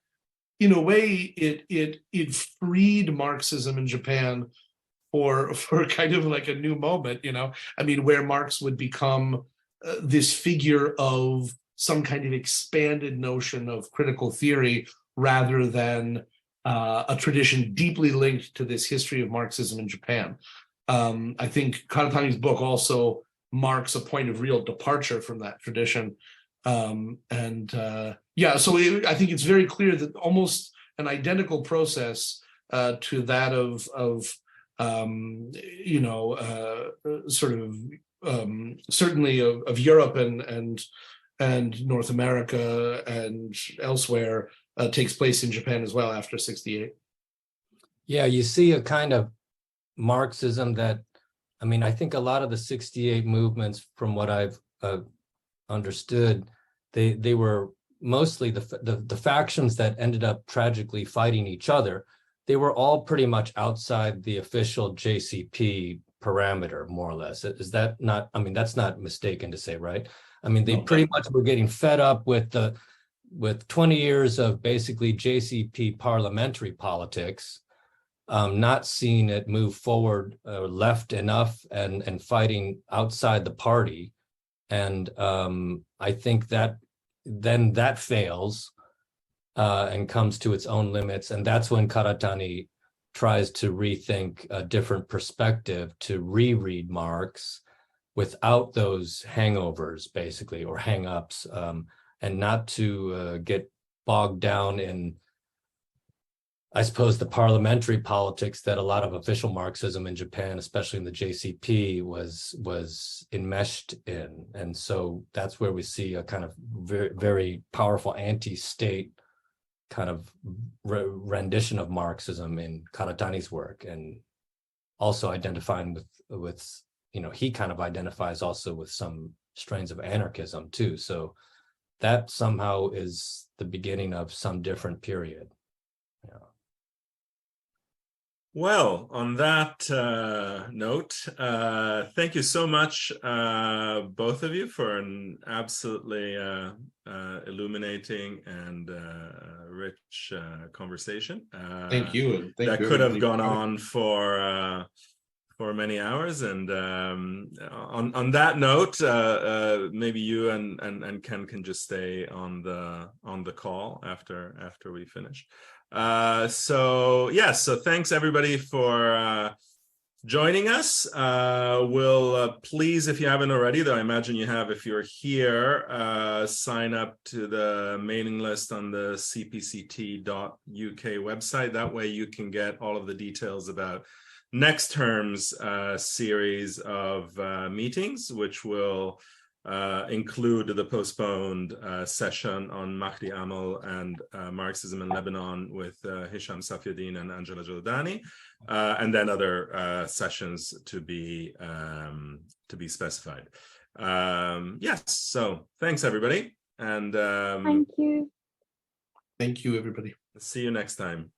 S6: in a way it freed Marxism in Japan for kind of like a new moment. Where Marx would become this figure of some kind of expanded notion of critical theory, rather than a tradition deeply linked to this history of Marxism in Japan. I think Karatani's book also marks a point of real departure from that tradition. So I think it's very clear that almost an identical process to that of you know, sort of certainly of Europe and North America and elsewhere takes place in Japan as well after 68.
S2: Yeah, you see a kind of Marxism that, I mean, I think a lot of the 68 movements, from what I've understood, they were mostly the factions that ended up tragically fighting each other. They were all pretty much outside the official JCP parameter, more or less. Is that not, I mean, that's not mistaken to say, right? I mean, they pretty much were getting fed up with 20 years of basically JCP parliamentary politics, not seeing it move forward left enough and fighting outside the party. And I think that then that fails and comes to its own limits. And that's when Karatani tries to rethink a different perspective, to reread Marx without those hangovers, basically, or hang-ups, and not to get bogged down in, I suppose, the parliamentary politics that a lot of official Marxism in Japan, especially in the JCP, was enmeshed in. And so that's where we see a kind of very, very powerful anti-state kind of rendition of Marxism in Karatani's work, and also identifying with, you know, he kind of identifies also with some strains of anarchism too. So that somehow is the beginning of some different period. Yeah.
S1: Well, on that note, thank you so much, both of you, for an absolutely illuminating and rich conversation.
S6: Thank you.
S1: That could have gone on for many hours. And on that note, maybe you and Ken can just stay on the call after we finish. So thanks everybody for joining us. We'll please, if you haven't already, though I imagine you have if you're here, sign up to the mailing list on the cpct.uk website. That way you can get all of the details about next term's series of meetings, which will include the postponed session on Mahdi Amal and Marxism in Lebanon with Hisham Safiuddin and Angela Giordani, and then other sessions to be specified. Yes, so thanks everybody, and
S4: thank you.
S6: Thank you, everybody.
S1: See you next time.